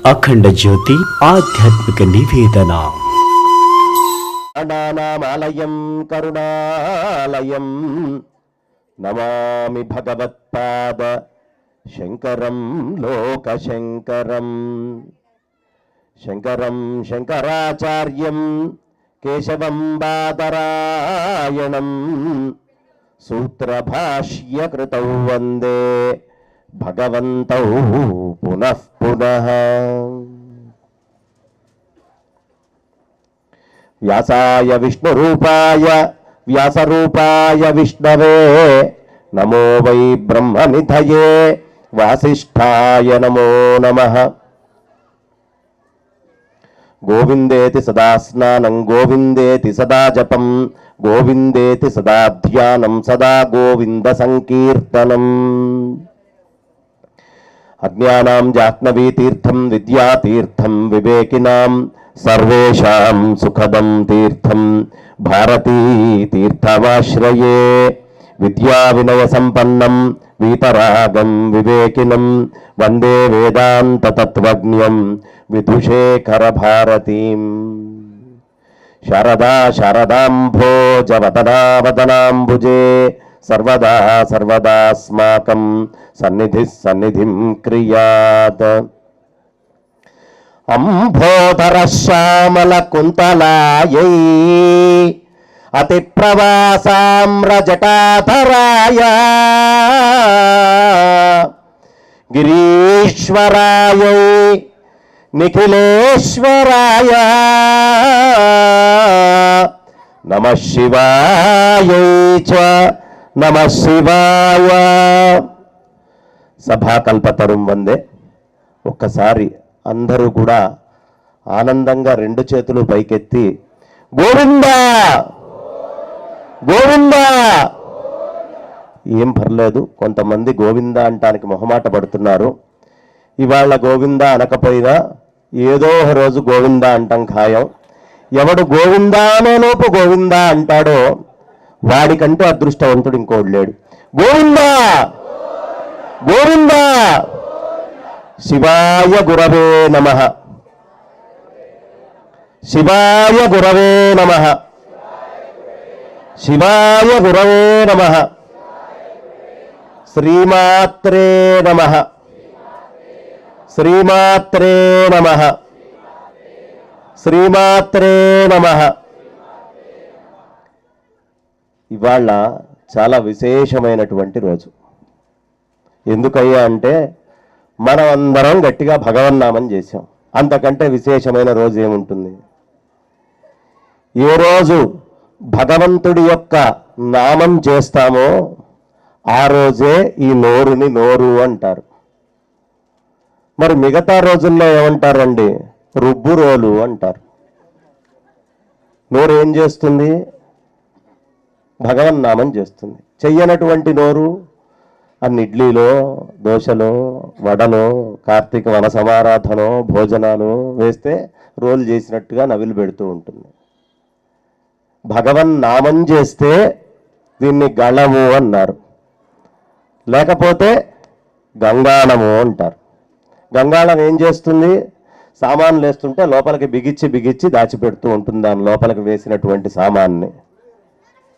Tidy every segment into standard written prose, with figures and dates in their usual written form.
అఖండ జ్యోతి ఆధ్యాత్మిక నివేదన. అనానామాలయం కరుణాలయం నమామి భగవత్పాద శంకరం లోకశంకరం. శంకరం శంకరాచార్యం కేశవం బాదరాయణం సూత్రభాష్యకృతౌ వందే భగవంతౌ పునః పునః. వ్యాసాయ విష్ణురూపాయ వ్యాసరూపాయ విష్ణవే నమో వై బ్రహ్మనిధయే వాసిష్ఠాయ నమో నమః. గోవిందేతి సదా స్నానం గోవిందేతి సదా జపం గోవిందేతి సదా ధ్యానం సదా గోవింద సంకీర్తనం. అజ్ఞానాం జాహ్నవీ తీర్థం విద్యాతీర్థం వివేకినాం సర్వేషాం సుఖదం తీర్థం భారతీ తీర్థమాశ్రయే. విద్యా వినయ సంపన్నం వీతరాగం వివేకినం వందే వేదాంత తత్వజ్ఞం విధుషేఖర భారతీం. శారదా శారదాంభోజవదనావదనాంబుజే సర్వదా సర్వదాస్మాకం సన్నిధిం క్రియాత్. అంభోధర శ్యామల కుంతలాయై అతి ప్రవాసామ్రజటాధరాయ గిరీశ్వరాయై నిఖిలేశ్వరాయ నమః శివాయై చ నమః శివాయ. సభాకల్పతరుం వందే. ఒక్కసారి అందరూ కూడా ఆనందంగా రెండు చేతులు పైకెత్తి గోవిందా గోవిందా. ఏం పర్లేదు, కొంతమంది గోవిందా అంటానికి మొహమాట పడుతున్నారు. ఇవాళ గోవిందా అనకపోయినా ఏదో ఒక రోజు గోవిందా అంటాం ఖాయం. ఎవడు గోవిందా అనే లోపు గోవిందా అంటాడో వాడికంటే అదృష్టవంతుడు ఇంకోడు లేడు. గోవిందా గోవిందా. శివాయ గురవే నమః శివాయ గురవే నమః శివాయ గురవే నమః. శ్రీమాత్రే నమః శ్రీమాత్రే నమః శ్రీమాత్రే నమః. ఇవాళ చాలా విశేషమైనటువంటి రోజు. ఎందుకయ్యా అంటే మనం అందరం గట్టిగా భగవన్నామం చేశాం. అంతకంటే విశేషమైన రోజు ఏముంటుంది? ఏ రోజు భగవంతుడి యొక్క నామం చేస్తామో ఆ రోజే ఈ నోరుని నోరు అంటారు. మరి మిగతా రోజుల్లో ఏమంటారండి? రుబ్బురోలు అంటారు. నోరు ఏం చేస్తుంది? భగవన్నామం చేస్తుంది. చెయ్యనటువంటి నోరు అన్ని ఇడ్లీలో దోశలో వడలో కార్తీక వన సమారాధనో భోజనాలు వేస్తే రోలు చేసినట్టుగా నవిలు పెడుతూ ఉంటుంది. భగవన్నామం చేస్తే దీన్ని గళము అన్నారు, లేకపోతే గంగాళము అంటారు. గంగాళం ఏం చేస్తుంది? సామాన్లు వేస్తుంటే లోపలికి బిగిచ్చి దాచిపెడుతూ ఉంటుంది. దాని లోపలికి వేసినటువంటి సామాన్ని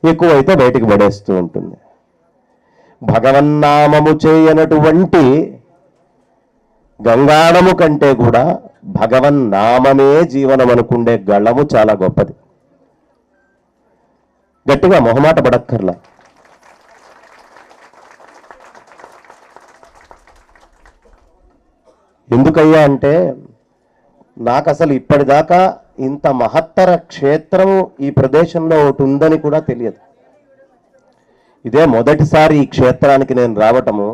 ఎక్కువైతే బయటికి పడేస్తూ ఉంటుంది. భగవన్నామము చేయనటువంటి గంగాళము కంటే కూడా భగవన్నామమే జీవనం అనుకుండే గళము చాలా గొప్పది. గట్టిగా మొహమాట పడక్కర్లా. ఎందుకయ్యా అంటే నాకు అసలు ఇప్పటిదాకా ఇంత మహత్తర క్షేత్రము ఈ ప్రదేశంలో ఒకటి ఉందని కూడా తెలియదు. ఇదే మొదటిసారి ఈ క్షేత్రానికి నేను రావటము.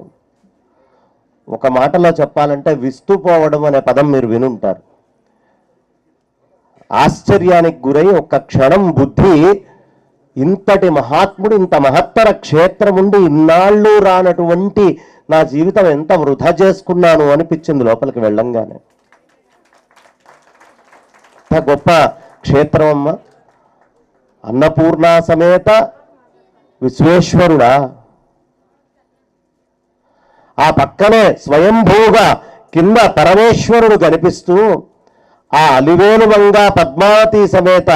ఒక మాటలో చెప్పాలంటే విస్తుపోవడం అనే పదం మీరు వినుంటారు. ఆశ్చర్యానికి గురై ఒక్క క్షణం బుద్ధి ఇంతటి మహాత్ముడు ఇంత మహత్తర క్షేత్రం ఉండి ఇన్నాళ్ళు రానటువంటి నా జీవితం ఎంత వృధా చేసుకున్నాను అనిపించింది లోపలికి వెళ్ళంగానే. ఇంత గొప్ప క్షేత్రం అమ్మ. అన్నపూర్ణ సమేత విశ్వేశ్వరుడా, ఆ పక్కనే స్వయంభూగా కింద పరమేశ్వరుడు కనిపిస్తూ ఆ అలివేలు మంగ పద్మావతి సమేత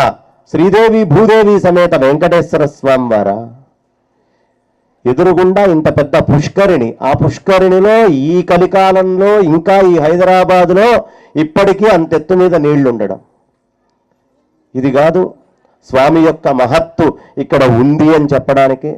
శ్రీదేవి భూదేవి సమేత వెంకటేశ్వర స్వామి వారా, ఎదురుగుండా ఇంత పెద్ద పుష్కరిణి, ఆ పుష్కరిణిలో ఈ కలికాలంలో ఇంకా ఈ హైదరాబాదులో ఇప్పటికీ అంతెత్తు మీద నీళ్లు ఉండడం. ఇది కాదు స్వామి యొక్క మహత్తు ఇక్కడ ఉంది అని చెప్పడానికి.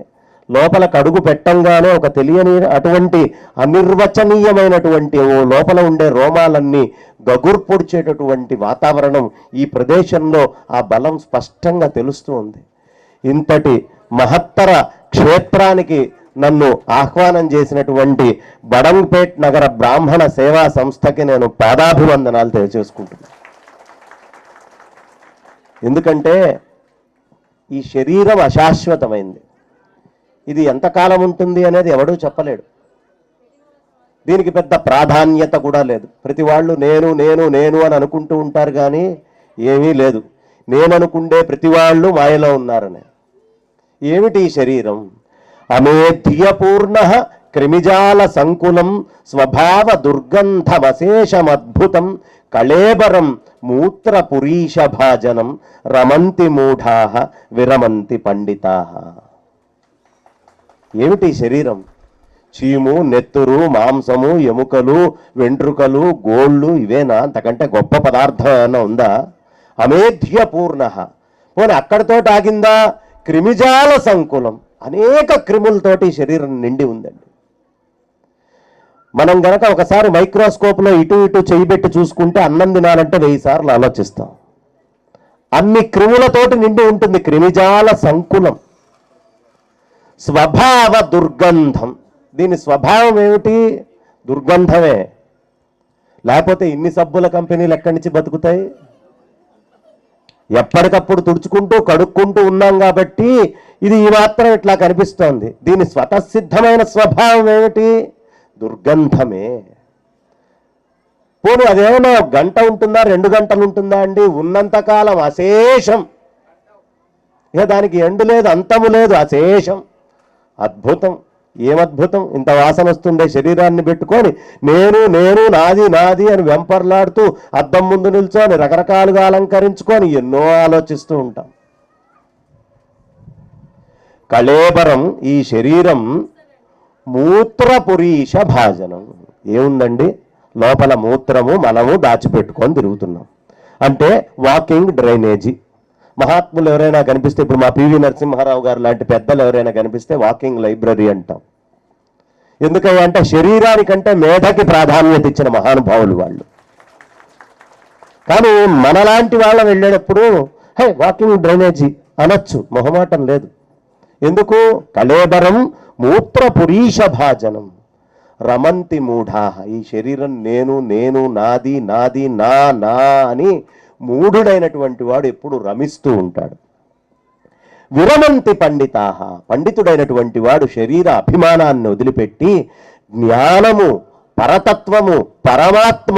లోపల కడుగు పెట్టంగానే ఒక తెలియని అటువంటి అనిర్వచనీయమైనటువంటి ఓ లోపల ఉండే రోమాలన్నీ గగుర్పొడిచేటటువంటి వాతావరణం ఈ ప్రదేశంలో ఆ బలం స్పష్టంగా తెలుస్తూ ఉంది. ఇంతటి మహత్తర క్షేత్రానికి నన్ను ఆహ్వానం చేసినటువంటి బడంగ్పేట్ నగర బ్రాహ్మణ సేవా సంస్థకి నేను పాదాభివందనాలు తెలియజేసుకుంటున్నాను. ఎందుకంటే ఈ శరీరం అశాశ్వతమైంది, ఇది ఎంతకాలం ఉంటుంది అనేది ఎవడూ చెప్పలేడు. దీనికి పెద్ద ప్రాధాన్యత కూడా లేదు. ప్రతి వాళ్ళు నేను నేను నేను అని అనుకుంటూ ఉంటారు, కానీ ఏమీ లేదు. నేను అనుకుండే ప్రతి వాళ్ళు మాయలో ఉన్నారని. ఏమిటి ఈ శరీరం? అమేధ్యపూర్ణ క్రిమిజాల సంకులం స్వభావ దుర్గంధమశేషమద్భుతం కళేబరం మూత్ర పురీష భాజనం రమంతి మూఢా విరమంతి పండితా. ఏమిటి శరీరం? చీము, నెత్తురు, మాంసము, ఎముకలు, వెంట్రుకలు, గోళ్ళు, ఇవేనా? అంతకంటే గొప్ప పదార్థం ఏమైనా ఉందా? అమేధ్యపూర్ణ పోనీ అక్కడితో ఆగిందా? క్రిమిజాల సంకులం, అనేక క్రిములతోటి శరీరం నిండి ఉందండి. మనం గనక ఒకసారి మైక్రోస్కోప్లో ఇటు ఇటు చేయబెట్టి చూసుకుంటే అన్నం తినాలంటే 1000 సార్లు ఆలోచిస్తాం. అన్ని క్రిములతోటి నిండి ఉంటుంది క్రిమిజాల సంకులం. స్వభావ దుర్గంధం, దీని స్వభావం ఏమిటి? దుర్గంధమే. లేకపోతే ఇన్ని సబ్బుల కంపెనీలు ఎక్కడి నుంచి బతుకుతాయి? ఎప్పటికప్పుడు తుడుచుకుంటూ కడుక్కుంటూ ఉన్నాం కాబట్టి ఇది ఈ మాత్రం ఇట్లా కనిపిస్తోంది. దీని స్వతసిద్ధమైన స్వభావం ఏమిటి? దుర్గంధమే. పోనీ అదేమన్నా 1 గంట ఉంటుందా, 2 గంటలు ఉంటుందా అండి? ఉన్నంతకాలం అశేషం. ఇక దానికి ఎండు లేదు, అంతము లేదు, అశేషం. అద్భుతం. ఏమద్భుతం! ఇంత వాసన వస్తుండే శరీరాన్ని పెట్టుకొని నేను నేను నాది నాది అని వెంపర్లాడుతూ అద్దం ముందు నిల్చొని రకరకాలుగా అలంకరించుకొని ఎన్నో ఆలోచిస్తూ ఉంటాం. కళేబరం, ఈ శరీరం మూత్రపురీష భాజనం. ఏముందండి? లోపల మూత్రము మలము దాచిపెట్టుకొని తిరుగుతున్నాం. అంటే వాకింగ్ డ్రైనేజీ. మహాత్ములు ఎవరైనా కనిపిస్తే, ఇప్పుడు మా పివి నరసింహారావు గారు లాంటి పెద్దలు ఎవరైనా కనిపిస్తే వాకింగ్ లైబ్రరీ అంటాం. ఎందుకంటే శరీరానికంటే మేధకి ప్రాధాన్యత ఇచ్చిన మహానుభావులు వాళ్ళు. కానీ మనలాంటి వాళ్ళం వెళ్ళేటప్పుడు హే వాకింగ్ డ్రైనేజీ అనొచ్చు, మొహమాటం లేదు. ఎందుకు? కళేబరం మూత్ర పురీష భాజనం రమంతి మూఢా. ఈ శరీరం నేను నేను నాది నాది నా నా అని మూఢుడైనటువంటి వాడు ఎప్పుడు రమిస్తూ ఉంటాడు. విరమంతి పండితాహ, పండితుడైనటువంటి వాడు శరీర అభిమానాన్ని వదిలిపెట్టి జ్ఞానము, పరతత్వము, పరమాత్మ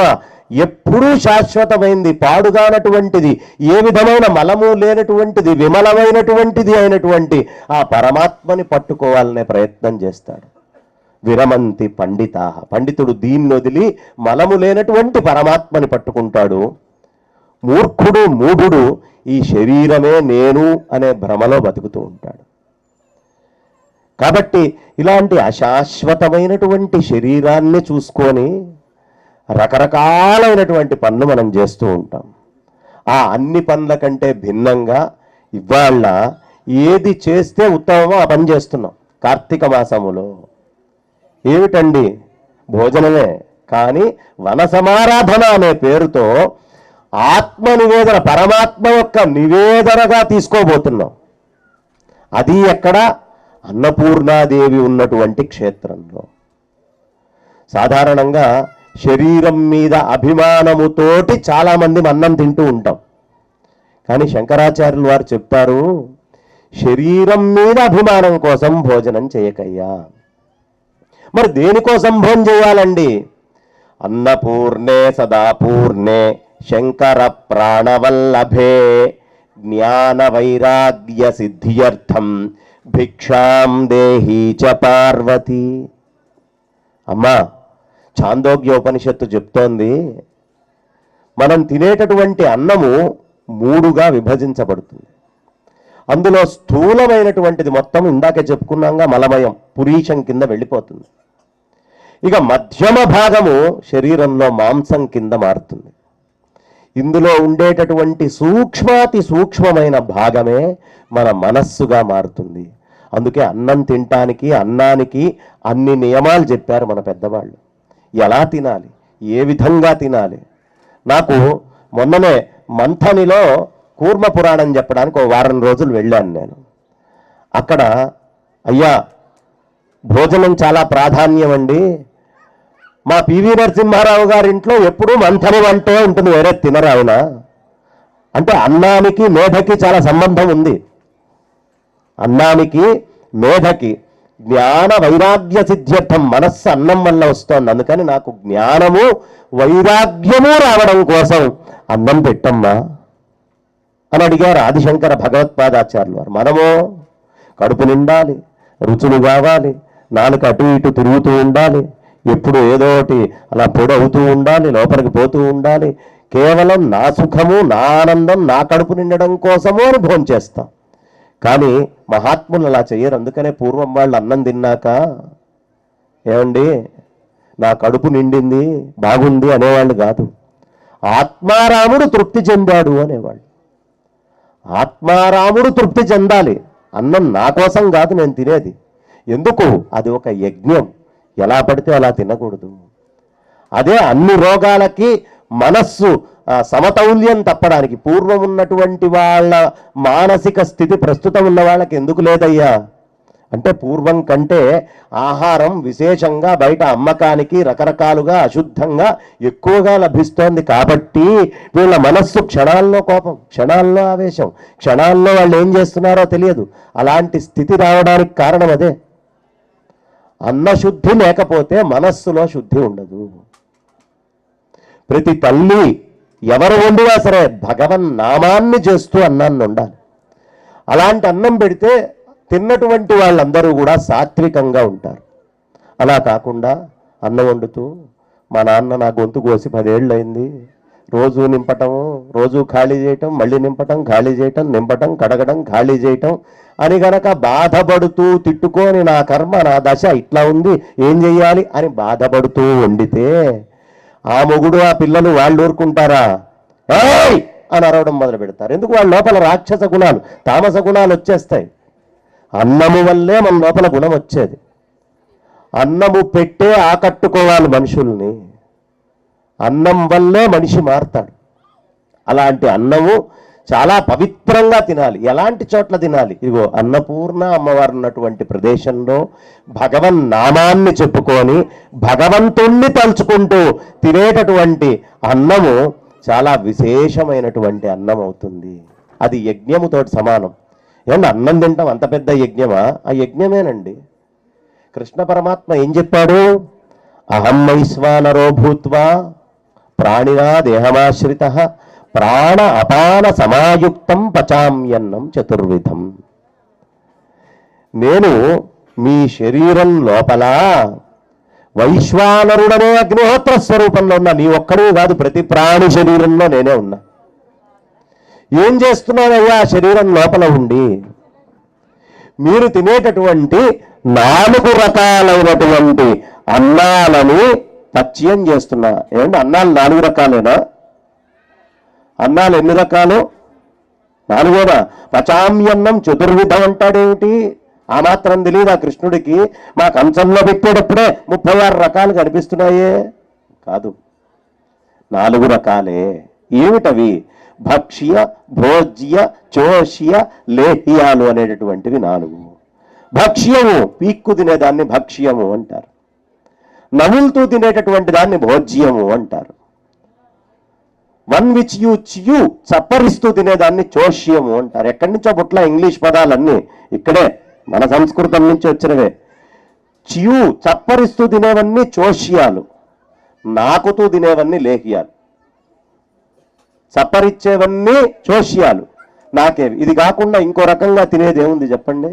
ఎప్పుడూ శాశ్వతమైంది, పాడుగానటువంటిది, ఏ విధమైన మలము లేనటువంటిది, విమలమైనటువంటిది అయినటువంటి ఆ పరమాత్మని పట్టుకోవాలనే ప్రయత్నం చేస్తాడు. విరమంతి పండితాహ, పండితుడు దీన్ని వదిలి మలము లేనటువంటి పరమాత్మని పట్టుకుంటాడు. మూర్ఖుడు, మూఢుడు ఈ శరీరమే నేను అనే భ్రమలో బతుకుతూ ఉంటాడు. కాబట్టి ఇలాంటి అశాశ్వతమైనటువంటి శరీరాన్ని చూసుకొని రకరకాలైనటువంటి పనులు మనం చేస్తూ ఉంటాం. ఆ అన్ని పనుల కంటే భిన్నంగా ఇవాళ ఏది చేస్తే ఉత్తమమో ఆ పని చేస్తున్నాం. కార్తీక మాసములో ఏమిటండి? భోజనమే. కానీ వన సమారాధన అనే పేరుతో ఆత్మ నివేదన, పరమాత్మ యొక్క నివేదనగా తీసుకోబోతున్నాం. అది ఎక్కడ? అన్నపూర్ణాదేవి ఉన్నటువంటి క్షేత్రంలో. సాధారణంగా శరీరం మీద అభిమానముతోటి చాలామంది అన్నం తింటూ ఉంటాం. కానీ శంకరాచార్యులు వారు చెప్తారు, శరీరం మీద అభిమానం కోసం భోజనం చేయకయ్యా. మరి దేనికోసం భోజనం చేయాలండి? అన్నపూర్ణే సదాపూర్ణే శంకర ప్రాణవల్లభే జ్ఞాన వైరాగ్య సిద్ధ్యర్థం భిక్షాం దేహి చ పార్వతి. అమ్మా, ఛాందోగ్యోపనిషత్తు చెప్తోంది, మనం తినేటటువంటి అన్నము 3గా విభజించబడుతుంది. అందులో స్థూలమైనటువంటిది మొత్తం ఇందాకే చెప్పుకున్నాగా మలమయం, పురీషం కింద వెళ్ళిపోతుంది. ఇక మధ్యమ భాగము శరీరంలో మాంసం కింద మారుతుంది. ఇందులో ఉండేటటువంటి సూక్ష్మాతి సూక్ష్మమైన భాగమే మన మనస్సుగా మారుతుంది. అందుకే అన్నం తినటానికి, అన్నానికి అన్ని నియమాలు చెప్పారు మన పెద్దవాళ్ళు. ఎలా తినాలి, ఏ విధంగా తినాలి. నాకు మొన్ననే మంథనిలో కూర్మ పురాణం చెప్పడానికి 1 వారం రోజులు వెళ్ళాను నేను. అక్కడ అయ్యా భోజనం చాలా ప్రాధాన్యం అండి, మా పివి నరసింహారావు గారి ఇంట్లో ఎప్పుడూ మంథని వంటే ఉంటుంది, వేరే తినరు ఆయన. అంటే అన్నానికి మేధకి చాలా సంబంధం ఉంది. అన్నానికి మేధకి జ్ఞాన వైరాగ్య సిద్ధ్యర్థం మనస్సు అన్నం వల్ల వస్తోంది. అందుకని నాకు జ్ఞానము వైరాగ్యము రావడం కోసం అన్నం పెట్టమ్మా అని అడిగారు ఆదిశంకర భగవత్పాదాచార్యులు వారు. మనము కడుపు నిండాలి, రుచులు కావాలి, నాలుక అటు ఇటు తిరుగుతూ ఉండాలి, ఎప్పుడు ఏదో ఒకటి అలా పొడి అవుతూ ఉండాలి, లోపలికి పోతూ ఉండాలి. కేవలం నా సుఖము, నా ఆనందం, నా కడుపు నిండడం కోసము అని భోజనం చేస్తాం. కానీ మహాత్ములు అలా చెయ్యరు. అందుకనే పూర్వం వాళ్ళు అన్నం తిన్నాక ఏమండి నా కడుపు నిండింది బాగుంది అనేవాళ్ళు కాదు, ఆత్మారాముడు తృప్తి చెందాడు అనేవాళ్ళు. ఆత్మారాముడు తృప్తి చెందాలి. అన్నం నా కోసం కాదు నేను తినేది. ఎందుకు? అది ఒక యజ్ఞం. ఎలా పడితే అలా తినకూడదు. అదే అన్ని రోగాలకి మనస్సు సమతౌల్యం తప్పడానికి. పూర్వం ఉన్నటువంటి వాళ్ళ మానసిక స్థితి ప్రస్తుతం ఉన్న వాళ్ళకి ఎందుకు లేదయ్యా అంటే, పూర్వం కంటే ఆహారం విశేషంగా బయట అమ్మకానికి రకరకాలుగా అశుద్ధంగా ఎక్కువగా లభిస్తోంది కాబట్టి వీళ్ళ మనస్సు క్షణాల్లో కోపం, క్షణాల్లో ఆవేశం, క్షణాల్లో వాళ్ళు ఏం చేస్తున్నారో తెలియదు. అలాంటి స్థితి రావడానికి కారణం అదే. అన్నశుద్ధి లేకపోతే మనస్సులో శుద్ధి ఉండదు. ప్రతి తల్లి ఎవరు వండినా సరే భగవన్ నామాన్ని చేస్తూ అన్నాన్ని ఉండాలి. అలాంటి అన్నం పెడితే తిన్నటువంటి వాళ్ళందరూ కూడా సాత్వికంగా ఉంటారు. అలా కాకుండా అన్నం వండుతూ మా నాన్న నా గొంతు కోసి 10 ఏళ్ళు అయింది, రోజు నింపటం, రోజు ఖాళీ చేయటం, మళ్ళీ నింపటం, ఖాళీ చేయటం, నింపటం, కడగడం, ఖాళీ చేయటం అని గనక బాధపడుతూ తిట్టుకొని నా కర్మ నా దశ ఇట్లా ఉంది ఏం చెయ్యాలి అని బాధపడుతూ వండితే ఆ మొగుడు ఆ పిల్లలు వాళ్ళు ఊరుకుంటారా? ఏయ్ అని అరవడం మొదలు పెడతారు. ఎందుకు? వాళ్ళ లోపల రాక్షస గుణాలు, తామస గుణాలు వచ్చేస్తాయి. అన్నము వల్లే మన లోపల గుణం వచ్చేది. అన్నము పెట్టే ఆకట్టుకోవాలి మనుషుల్ని. అన్నం వల్లే మనిషి మారతాడు. అలాంటి అన్నము చాలా పవిత్రంగా తినాలి. ఎలాంటి చోట్ల తినాలి? ఇదిగో అన్నపూర్ణ అమ్మవారు ఉన్నటువంటి ప్రదేశంలో భగవన్ నామాన్ని చెప్పుకొని భగవంతుణ్ణి తలుచుకుంటూ తినేటటువంటి అన్నము చాలా విశేషమైనటువంటి అన్నం అవుతుంది. అది యజ్ఞముతో సమానం. ఏమన్నా అన్నం తింటాం అంత పెద్ద యజ్ఞమా? ఆ యజ్ఞమేనండి. కృష్ణ పరమాత్మ ఏం చెప్పాడు? అహం వైశ్వానరో భూత్వా ప్రాణినా దేహమాశ్రిత ప్రాణ అపాన సమాయుక్తం పచామ్యన్నం చతుర్విధం. నేను మీ శరీరం లోపల వైశ్వానరుడనే అగ్నిహోత్ర స్వరూపంలో ఉన్నా. నీ ఒక్కడే కాదు, ప్రతి ప్రాణి శరీరంలో నేనే ఉన్నా. ఏం చేస్తున్నానయ్యా శరీరం లోపల ఉండి? మీరు తినేటటువంటి 4 రకాలైనటువంటి అన్నాలని పచ్యం చేస్తున్నా. ఏమంటే అన్నాలు 4 రకాలేనా? అన్నాలు ఎన్ని రకాలు? 4. పచామ్యన్నం చతుర్విధం అంటాడేమిటి? ఆ మాత్రం తెలియదా కృష్ణుడికి? మా కంచంలో పెట్టేటప్పుడే 36 రకాలు కనిపిస్తున్నాయే. కాదు, 4 రకాలే. ఏమిటవి? భక్ష్య, భోజ్య, చోష్య, లేహ్యాలు అనేటటువంటివి 4. భక్ష్యము పీక్కు తినేదాన్ని భక్ష్యము అంటారు. నములుతూ తినేటటువంటి దాన్ని భోజ్యము అంటారు. వన్ విచ్ యూ చ్యూ చప్పరిస్తూ తినేదాన్ని చోష్యము అంటారు. ఎక్కడి నుంచో బుట్ల ఇంగ్లీష్ పదాలన్నీ ఇక్కడే మన సంస్కృతం నుంచి వచ్చినవే. చ్యూ చప్పరిస్తూ తినేవన్నీ చోష్యాలు, నాకుతూ తినేవన్నీ లేహ్యాలు. చప్పరిచ్చేవన్నీ చోష్యాలు, నాకేవి. ఇది కాకుండా ఇంకో రకంగా తినేది ఏముంది చెప్పండి?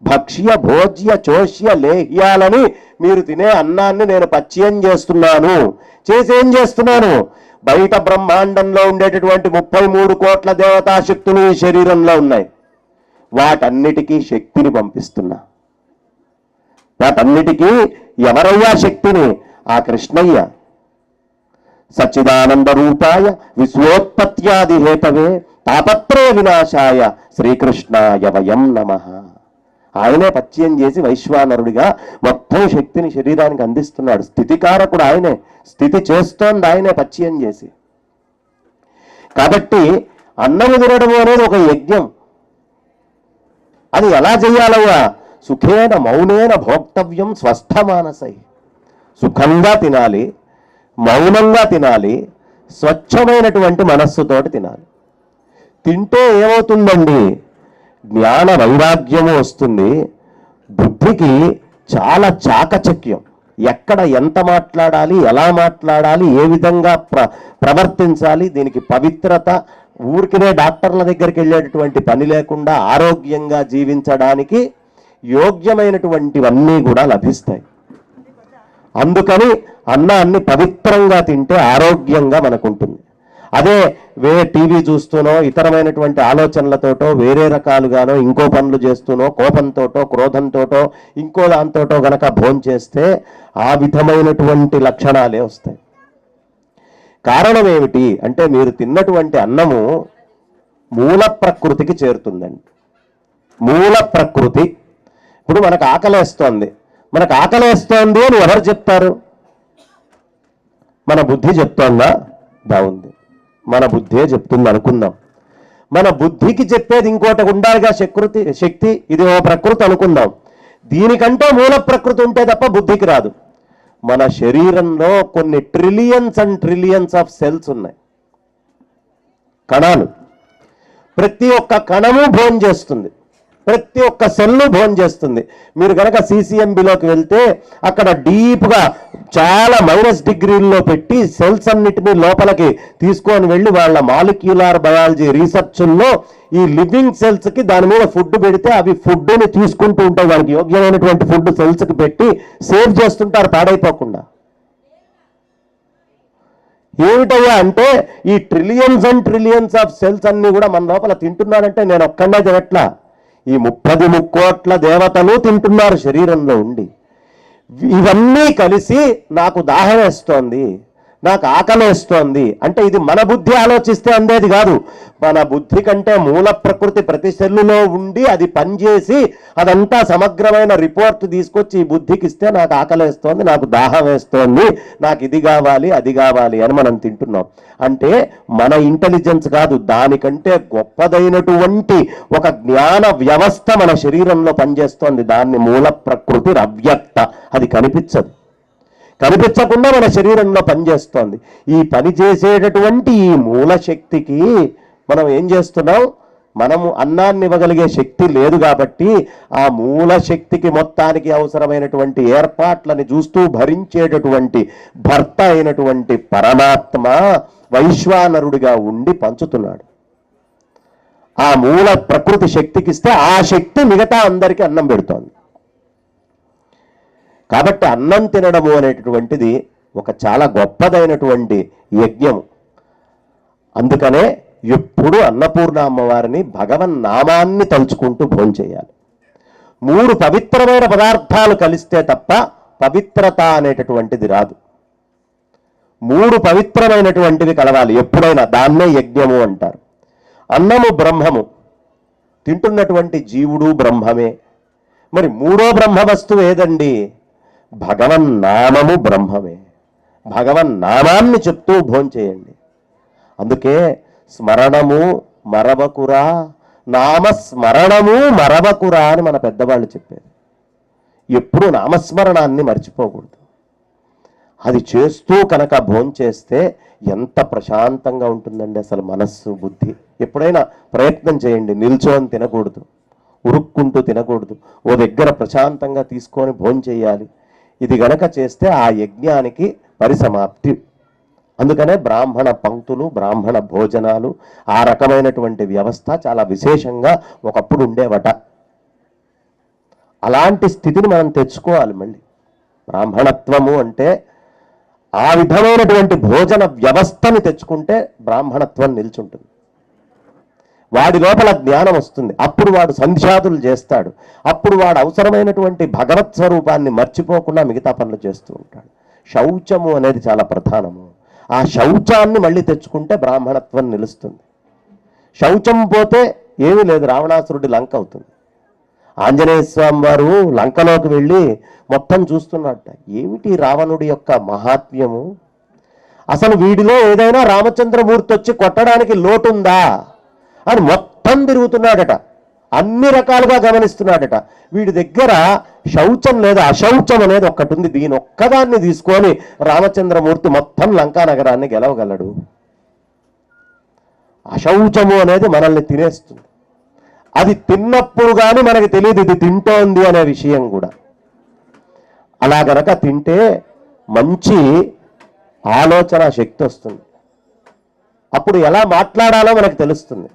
భక్ష్య భోజ్య చోష్య లేహ్యాలని మీరు తినే అన్నాన్ని నేను పచ్యం చేస్తున్నాను. చేసేం చేస్తున్నాను? బయట బ్రహ్మాండంలో ఉండేటటువంటి 33 కోట్ల దేవతా శక్తులు ఈ శరీరంలో ఉన్నాయి. వాటన్నిటికీ శక్తిని పంపిస్తున్నా. వాటన్నిటికీ ఎవరయ్యా శక్తిని? ఆ కృష్ణయ్య. సచ్చిదానంద రూపాయ విశ్వోత్పత్యాది హేతవే తాపత్రయ వినాశాయ శ్రీకృష్ణాయ వయం నమః. ఆయనే పచ్యం చేసి వైశ్వానరుడిగా మొత్తం శక్తిని శరీరానికి అందిస్తున్నాడు. స్థితికారకుడు ఆయనే, స్థితి చేస్తోంది ఆయనే పచ్యం చేసి. కాబట్టి అన్నము తినడం అనేది ఒక యజ్ఞం. అది ఎలా చేయాలయ్యా? సుఖేన మౌనేన భోక్తవ్యం స్వస్థ మానసై. సుఖంగా తినాలి, మౌనంగా తినాలి, స్వచ్ఛమైనటువంటి మనస్సుతోటి తినాలి. తింటే ఏమవుతుందండి? జ్ఞాన వైరాగ్యము వస్తుంది. బుద్ధికి చాలా చాకచక్యం. ఎక్కడ ఎంత మాట్లాడాలి, ఎలా మాట్లాడాలి, ఏ విధంగా ప్రవర్తించాలి, దీనికి పవిత్రత. ఊరికినే డాక్టర్ల దగ్గరికి వెళ్ళేటటువంటి పని లేకుండా ఆరోగ్యంగా జీవించడానికి యోగ్యమైనటువంటివన్నీ కూడా లభిస్తాయి. అందుకని అన్నాన్ని పవిత్రంగా తింటే ఆరోగ్యంగా మనకుంటుంది. అదే టీవీ చూస్తూనో ఇతరమైనటువంటి ఆలోచనలతోటో వేరే రకాలుగానో ఇంకో పనులు చేస్తూనో కోపంతోటో క్రోధంతోటో ఇంకో దాంతోటో గనక భోంచేస్తే ఆ విధమైనటువంటి లక్షణాలే వస్తాయి. కారణం ఏమిటి అంటే మీరు తిన్నటువంటి అన్నము మూల ప్రకృతికి చేరుతుందండి. మూల ప్రకృతి. ఇప్పుడు మనకు ఆకలేస్తోంది. మనకు ఆకలేస్తోంది అని ఎవరు చెప్తారు? మన బుద్ధి చెప్తోందా? బాగుంది, మన బుద్ధే చెప్తుంది అనుకుందాం. మన బుద్ధికి చెప్పేది ఇంకోటి ఉండాలిగా శక్తి. ఇది ఓ ప్రకృతి అనుకుందాం. దీనికంటే మూల ప్రకృతి ఉంటే తప్ప బుద్ధికి రాదు. మన శరీరంలో కొన్ని trillions and trillions of cells ఉన్నాయి, కణాలు. ప్రతి ఒక్క కణము భోజనం చేస్తుంది, ప్రతి ఒక్క సెల్లు భోజనం చేస్తుంది. మీరు కనుక సిసిఎంబిలోకి వెళ్తే అక్కడ డీప్గా చాలా -డిగ్రీల్లో పెట్టి సెల్స్ అన్నిటినీ లోపలికి తీసుకొని వెళ్ళి వాళ్ళ మాలిక్యులార్ బయాలజీ రీసెర్చ్ల్లో ఈ లివింగ్ సెల్స్కి దాని మీద ఫుడ్ పెడితే అవి ఫుడ్ని తీసుకుంటూ ఉంటాయి. వాళ్ళకి యోగ్యమైనటువంటి ఫుడ్ సెల్స్కి పెట్టి సేవ్ చేస్తుంటారు పాడైపోకుండా. ఏమిటయ్యా అంటే ఈ trillions and trillions of cells అన్నీ కూడా మన లోపల తింటున్నారంటే నేను ఒక్కడే తినట్లా, ఈ 33 కోట్ల దేవతలు తింటున్నారు శరీరంలో ఉండి. ఇవన్నీ కలిసి నాకు దాహం వేస్తోంది, నాకు ఆకలేస్తోంది అంటే ఇది మన బుద్ధి ఆలోచిస్తే అందేది కాదు. మన బుద్ధి కంటే మూల ప్రకృతి ప్రతి సెల్లులో ఉండి అది పనిచేసి అదంతా సమగ్రమైన రిపోర్ట్ తీసుకొచ్చి ఈ బుద్ధికి ఇస్తే నాకు ఆకలేస్తోంది, నాకు దాహం వేస్తోంది, నాకు ఇది కావాలి అది కావాలి అని మనం తింటున్నాం. అంటే మన ఇంటెలిజెన్స్ కాదు, దానికంటే గొప్పదైనటువంటి ఒక జ్ఞాన వ్యవస్థ మన శరీరంలో పనిచేస్తోంది. దాన్ని మూల ప్రకృతి అవ్యక్త. అది కనిపించదు, కనిపించకుండా మన శరీరంలో పనిచేస్తోంది. ఈ పని చేసేటటువంటి ఈ మూల శక్తికి మనం ఏం చేస్తున్నాం? మనము అన్నాన్ని ఇవ్వగలిగే శక్తి లేదు కాబట్టి ఆ మూల శక్తికి మొత్తానికి అవసరమైనటువంటి ఏర్పాట్లని చూస్తూ భరించేటటువంటి భర్త అయినటువంటి పరమాత్మ వైశ్వానరుడిగా ఉండి పంచుతున్నాడు. ఆ మూల ప్రకృతి శక్తికి ఇస్తే ఆ శక్తి మిగతా అందరికీ అన్నం పెడుతోంది. కాబట్టి అన్నం తినడము అనేటటువంటిది ఒక చాలా గొప్పదైనటువంటి యజ్ఞము. అందుకనే ఎప్పుడు అన్నపూర్ణ అమ్మవారిని భగవన్నామాన్ని తలుచుకుంటూ భోంచేయాలి. 3 పవిత్రమైన పదార్థాలు కలిస్తే తప్ప పవిత్రత అనేటటువంటిది రాదు. 3 పవిత్రమైనటువంటివి కలవాలి ఎప్పుడైనా, దాన్నే యజ్ఞము అంటారు. అన్నము బ్రహ్మము, తింటున్నటువంటి జీవుడు బ్రహ్మమే. మరి 3వ బ్రహ్మ వస్తువు ఏదండి? భగవన్నామము బ్రహ్మమే. భగవన్నామాన్ని చెప్తూ భోంచేయండి. అందుకే స్మరణము మరవకురా, నామస్మరణము మరవకురా అని మన పెద్దవాళ్ళు చెప్పారు. ఎప్పుడూ నామస్మరణాన్ని మర్చిపోకూడదు. అది చేస్తూ కనుక భోంచేస్తే ఎంత ప్రశాంతంగా ఉంటుందండి అసలు మనస్సు బుద్ధి. ఎప్పుడైనా ప్రయత్నం చేయండి. నిల్చొని తినకూడదు, ఉరుక్కుంటూ తినకూడదు, ఓ దగ్గర ప్రశాంతంగా తీసుకొని భోంచేయాలి. ఇది గనక చేస్తే ఆ యజ్ఞానికి పరిసమాప్తి. అందుకనే బ్రాహ్మణ పంక్తులు, బ్రాహ్మణ భోజనాలు, ఆ రకమైనటువంటి వ్యవస్థ చాలా విశేషంగా ఒకప్పుడు ఉండేవట. అలాంటి స్థితిని మనం తెచ్చుకోవాలి. మళ్ళీ బ్రాహ్మణత్వము అంటే ఆ విధమైనటువంటి భోజన వ్యవస్థని తెచ్చుకుంటే బ్రాహ్మణత్వం నిల్చుంటుంది. వాడి లోపల జ్ఞానం వస్తుంది. అప్పుడు వాడు సంధ్యాదులు చేస్తాడు. అప్పుడు వాడు అవసరమైనటువంటి భగవత్ స్వరూపాన్ని మర్చిపోకుండా మిగతా పనులు చేస్తూ ఉంటాడు. శౌచము అనేది చాలా ప్రధానము. ఆ శౌచాన్ని మళ్ళీ తెచ్చుకుంటే బ్రాహ్మణత్వం నిలుస్తుంది. శౌచం పోతే ఏమీ లేదు, రావణాసురుడి లంక అవుతుంది. ఆంజనేయ స్వామి వారు లంకలోకి వెళ్ళి మొత్తం చూస్తున్నట్ట. ఏమిటి రావణుడి యొక్క మహాత్మ్యము? అసలు వీడిలో ఏదైనా రామచంద్రమూర్తి వచ్చి కొట్టడానికి లోటుందా అని మొత్తం తిరుగుతున్నాడట. అన్ని రకాలుగా గమనిస్తున్నాడట. వీడి దగ్గర శౌచం లేదా అశౌచం అనేది ఒక్కటి ఉంది. దీని ఒక్కదాన్ని తీసుకొని రామచంద్రమూర్తి మొత్తం లంకా నగరాన్ని గెలవగలడు. అశౌచము అనేది మనల్ని తినేస్తుంది. అది తిన్నప్పుడు కానీ మనకి తెలియదు ఇది తింటోంది అనే విషయం కూడా. అలా గనక తింటే మంచి ఆలోచన శక్తి వస్తుంది. అప్పుడు ఎలా మాట్లాడాలో మనకు తెలుస్తుంది.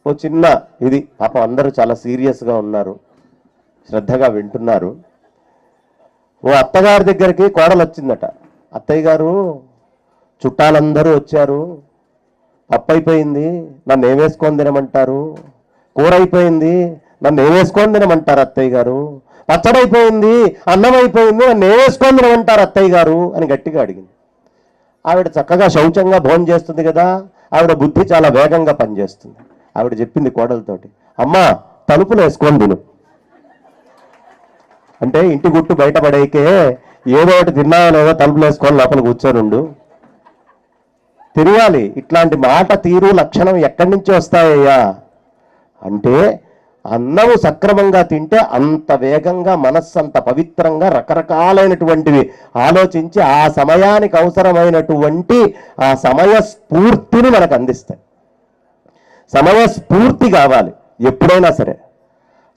ఓ చిన్న ఇది పాపం అందరూ చాలా సీరియస్గా ఉన్నారు, శ్రద్ధగా వింటున్నారు. ఓ అత్తగారి దగ్గరికి కోడలు వచ్చిందట. అత్తయ్య గారు చుట్టాలందరూ వచ్చారు, పప్పు అయిపోయింది, నన్ను ఏమేసుకొని తినమంటారు? కూర అయిపోయింది, నన్ను ఏమేసుకొని తినమంటారు అత్తయ్య గారు? పచ్చడైపోయింది, అన్నం అయిపోయింది, నన్ను ఏమేసుకొని తినమంటారు అత్తయ్య గారు అని గట్టిగా అడిగింది. ఆవిడ చక్కగా శౌచంగా భోజనం చేస్తుంది కదా, ఆవిడ బుద్ధి చాలా వేగంగా పనిచేస్తుంది. ఆవిడ చెప్పింది కోడలతోటి, అమ్మా తలుపులు వేసుకొని తిను. అంటే ఇంటి గుట్టు బయటపడేకే ఏదో ఒకటి తిన్నావో లేదో తలుపులు వేసుకొని లోపల కూర్చోనుండు. తిరగాలి. ఇట్లాంటి మాట తీరు లక్షణం ఎక్కడి నుంచి వస్తాయ్యా అంటే అన్నము సక్రమంగా తింటే అంత వేగంగా మనస్సు అంత పవిత్రంగా రకరకాలైనటువంటివి ఆలోచించి ఆ సమయానికి అవసరమైనటువంటి ఆ సమయ స్ఫూర్తిని మనకు అందిస్తాయి. సమయస్ఫూర్తి కావాలి ఎప్పుడైనా సరే.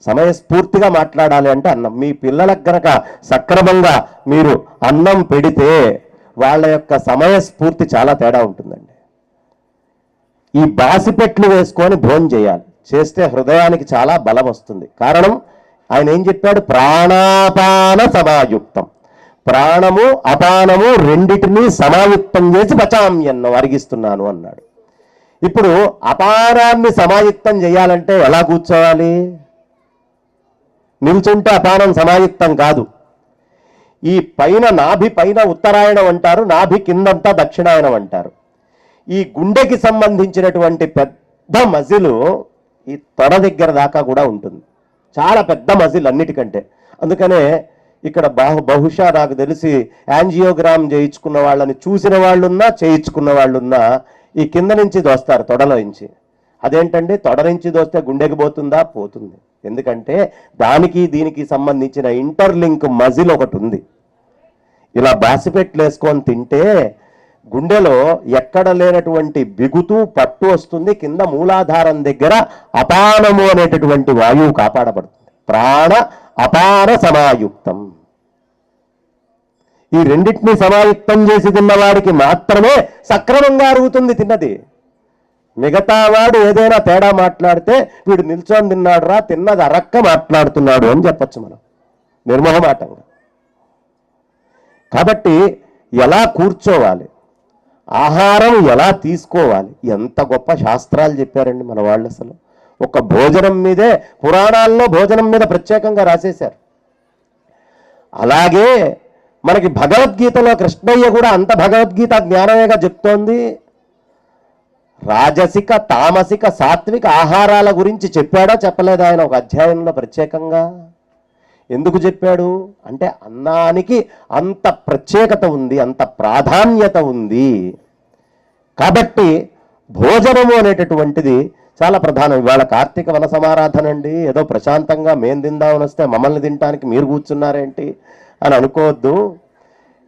సమయస్ఫూర్తిగా మాట్లాడాలి అంటే అన్నం. మీ పిల్లలకు గనక సక్రమంగా మీరు అన్నం పెడితే వాళ్ళ యొక్క సమయస్ఫూర్తి చాలా తేడా ఉంటుందండి. ఈ బాసిపెట్లు వేసుకొని భోజనం చేయాలి. చేస్తే హృదయానికి చాలా బలం వస్తుంది. కారణం ఆయన ఏం చెప్పాడు? ప్రాణాపాన సమాయుక్తం. ప్రాణము అపానము రెండిటినీ సమాయుక్తం చేసి పచామ్యన్నం అరిగిస్తున్నాను అన్నాడు. ఇప్పుడు అపానాన్ని సమాయుక్తం చేయాలంటే ఎలా కూర్చోవాలి? నిల్చుంటే అపానం సమాయుక్తం కాదు. ఈ పైన నాభి పైన ఉత్తరాయణం అంటారు, నాభి కిందంతా దక్షిణాయనం అంటారు. ఈ గుండెకి సంబంధించినటువంటి పెద్ద మజిలు ఈ తొడ దగ్గర దాకా కూడా ఉంటుంది. చాలా పెద్ద మజిల్ అన్నిటికంటే. అందుకనే ఇక్కడ బహుశా నాకు తెలిసి యాంజియోగ్రామ్ చేయించుకున్న వాళ్ళని చూసిన వాళ్ళున్నా చేయించుకున్న వాళ్ళున్నా ఈ కింద నుంచి దోస్తారు తొడలో నుంచి. అదేంటండి, తొడ నుంచి దోస్తే గుండెకి పోతుందా? పోతుంది. ఎందుకంటే దానికి దీనికి సంబంధించిన ఇంటర్లింక్ మజిల్ ఒకటి ఉంది. ఇలా బాసిపెట్లు వేసుకొని తింటే గుండెలో ఎక్కడ లేనటువంటి బిగుతూ పట్టు వస్తుంది. కింద మూలాధారం దగ్గర అపానము అనేటటువంటి వాయువు కాపాడబడుతుంది. ప్రాణ అపాన సమాయుక్తం. ఈ రెండింటినీ సమాయుక్తం చేసి తిన్నవాడికి మాత్రమే సక్రమంగా అరుగుతుంది తిన్నది. మిగతా వాడు ఏదైనా తేడా మాట్లాడితే వీడు నిల్చొని తిన్నాడు రా, తిన్నది అరక్క మాట్లాడుతున్నాడు అని చెప్పచ్చు మనం నిర్మోహమాటంగా. కాబట్టి ఎలా కూర్చోవాలి, ఆహారం ఎలా తీసుకోవాలి, ఎంత గొప్ప శాస్త్రాలు చెప్పారండి మన వాళ్ళు. అసలు ఒక భోజనం మీదే పురాణాల్లో భోజనం మీద ప్రత్యేకంగా రాసేశారు. అలాగే మనకి భగవద్గీతలో కృష్ణయ్య కూడా అంత భగవద్గీత జ్ఞానమేగా చెప్తోంది. రాజసిక తామసిక సాత్విక ఆహారాల గురించి చెప్పాడా చెప్పలేదా ఆయన ఒక అధ్యాయంలో ప్రత్యేకంగా? ఎందుకు చెప్పాడు అంటే అన్నానికి అంత ప్రత్యేకత ఉంది, అంత ప్రాధాన్యత ఉంది. కాబట్టి భోజనము అనేటటువంటిది చాలా ప్రధానం. ఇవాళ కార్తీక వన సమారాధన అండి, ఏదో ప్రశాంతంగా మేము తిందామని వస్తే మమ్మల్ని తినడానికి మీరు కూర్చున్నారేంటి అని అనుకోవద్దు.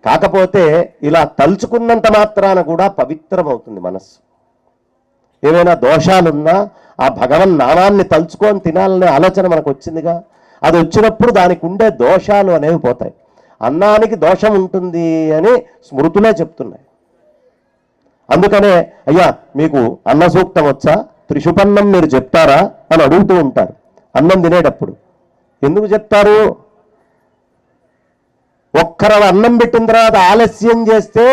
కాకపోతే ఇలా తలుచుకున్నంత మాత్రాన కూడా పవిత్రమవుతుంది మనస్సు. ఏమైనా దోషాలున్నా ఆ భగవన్ నామాన్ని తలుచుకొని తినాలనే ఆలోచన మనకు వచ్చిందిగా, అది వచ్చినప్పుడు దానికి ఉండే దోషాలు అనేవి పోతాయి. అన్నానికి దోషం ఉంటుంది అని స్మృతులే చెప్తున్నాయి. అందుకనే అయ్యా మీకు అన్న సూక్తం వచ్చా, త్రిశుపన్నం మీరు చెప్తారా అని అడుగుతూ ఉంటారు అన్నం తినేటప్పుడు. ఎందుకు చెప్తారు? ఒక్కరవ అన్నం పెట్టిన తర్వాత ఆలస్యం చేస్తే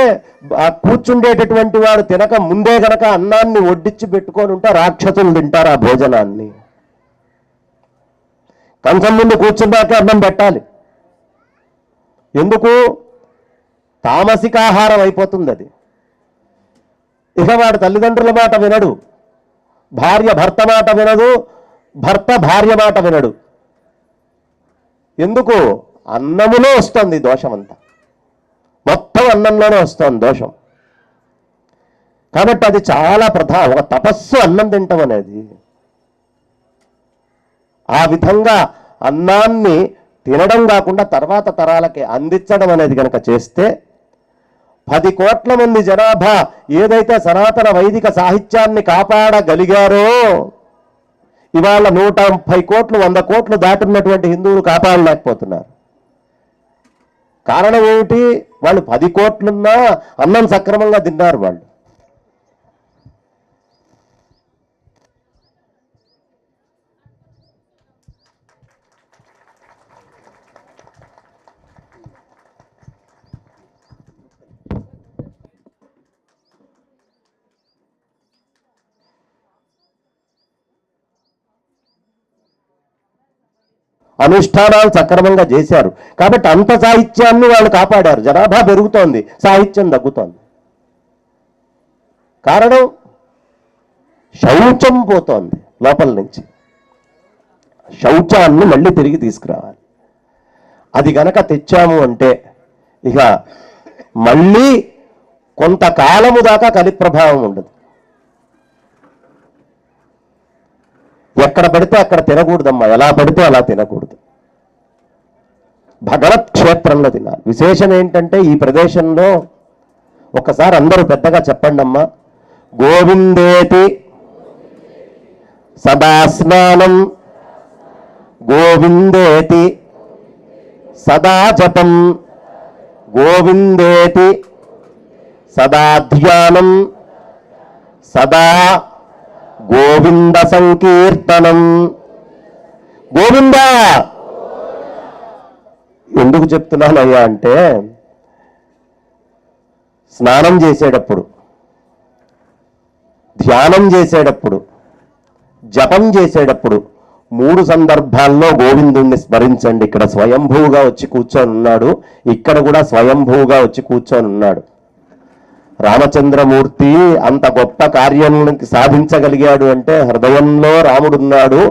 కూర్చుండేటటువంటి వాడు తినక ముందే గనక అన్నాన్ని వడ్డించి పెట్టుకొని ఉంటే రాక్షసులు తింటారు ఆ భోజనాన్ని. కంచం ముందు కూర్చున్నాక అన్నం పెట్టాలి. ఎందుకు? తామసికాహారం అయిపోతుంది అది. ఇక వాడు తల్లిదండ్రుల మాట వినడు, భార్య భర్త మాట వినదు, భర్త భార్య మాట వినడు. ఎందుకు? అన్నములో వస్తుంది దోషం అంతా, మొత్తం అన్నంలోనే వస్తుంది దోషం. కాబట్టి అది చాలా ఒక తపస్సు అన్నం తింటం అనేది. ఆ విధంగా అన్నాన్ని తినడం కాకుండా తర్వాత తరాలకి అందించడం అనేది కనుక చేస్తే 10 కోట్ల మంది జనాభా ఏదైతే సనాతన వైదిక సాహిత్యాన్ని కాపాడగలిగారో ఇవాళ 130 కోట్లు 100 కోట్లు దాటున్నటువంటి హిందువులు కాపాడలేకపోతున్నారు. కారణం ఏమిటి? వాళ్ళు 10 కోట్లున్నా అన్నం సక్రమంగా తిన్నారు వాళ్ళు. అనుష్ఠానాలు సక్రమంగా చేశారు కాబట్టి అంత సాహిత్యాన్ని వాళ్ళు కాపాడారు. జనాభా పెరుగుతోంది, సాహిత్యం తగ్గుతోంది. కారణం శౌచం పోతోంది లోపల నుంచి. శౌచాన్ని మళ్ళీ తిరిగి తీసుకురావాలి. అది గనక తెచ్చాము అంటే ఇక మళ్ళీ కొంతకాలము దాకా కలి ప్రభావం ఉండదు. ఎక్కడ పడితే అక్కడ తినకూడదమ్మా, ఎలా పడితే అలా తినకూడదు. భగవత్ క్షేత్రంలో తినాలి. విశేషం ఏంటంటే ఈ ప్రదేశంలో ఒకసారి అందరూ పెద్దగా చెప్పండి అమ్మా. గోవిందేతి సదా స్నానం, గోవిందేతి సదా జపం, గోవిందేతి సదా ధ్యానం, సదా గోవింద సంకీర్తనం. గోవింద ఎందుకు చెప్తున్నానయ్యా అంటే స్నానం చేసేటప్పుడు, ధ్యానం చేసేటప్పుడు, జపం చేసేటప్పుడు 3 సందర్భాల్లో గోవిందుణ్ణి స్మరించండి. ఇక్కడ స్వయంభూగా వచ్చి కూర్చొని ఉన్నాడు, ఇక్కడ కూడా స్వయంభూగా వచ్చి కూర్చొని ఉన్నాడు. రామచంద్రమూర్తి అంత గొప్ప కార్యానికి సాధించగలిగాడు అంటే హృదయంలో రాముడున్నాడు,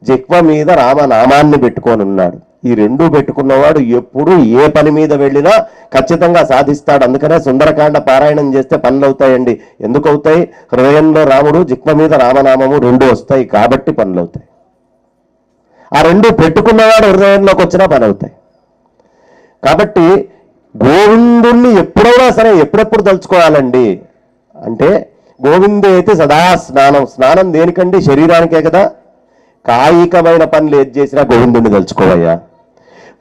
జిహ్వ మీద రామనామాన్ని పెట్టుకొని ఉన్నాడు. ఈ 2 పెట్టుకున్నవాడు ఎప్పుడు ఏ పని మీద వెళ్ళినా ఖచ్చితంగా సాధిస్తాడు. అందుకనే సుందరకాండ పారాయణం చేస్తే పనులు అవుతాయండి. ఎందుకు అవుతాయి? హృదయంలో రాముడు, జిహ్వ మీద రామనామము 2 వస్తాయి కాబట్టి పనులు అవుతాయి. ఆ 2 పెట్టుకున్నవాడు హృదయంలోకి వచ్చినా పని అవుతాయి. కాబట్టి గోవిందుణ్ణి ఎప్పుడైనా సరే ఎప్పుడెప్పుడు తలుచుకోవాలండి అంటే గోవిందేతి సదా స్నానం. స్నానం దేనికండి? శరీరానికే కదా. కాయికమైన పనులు ఏది చేసినా గోవిందుణ్ణి తలుచుకోవయ్యా.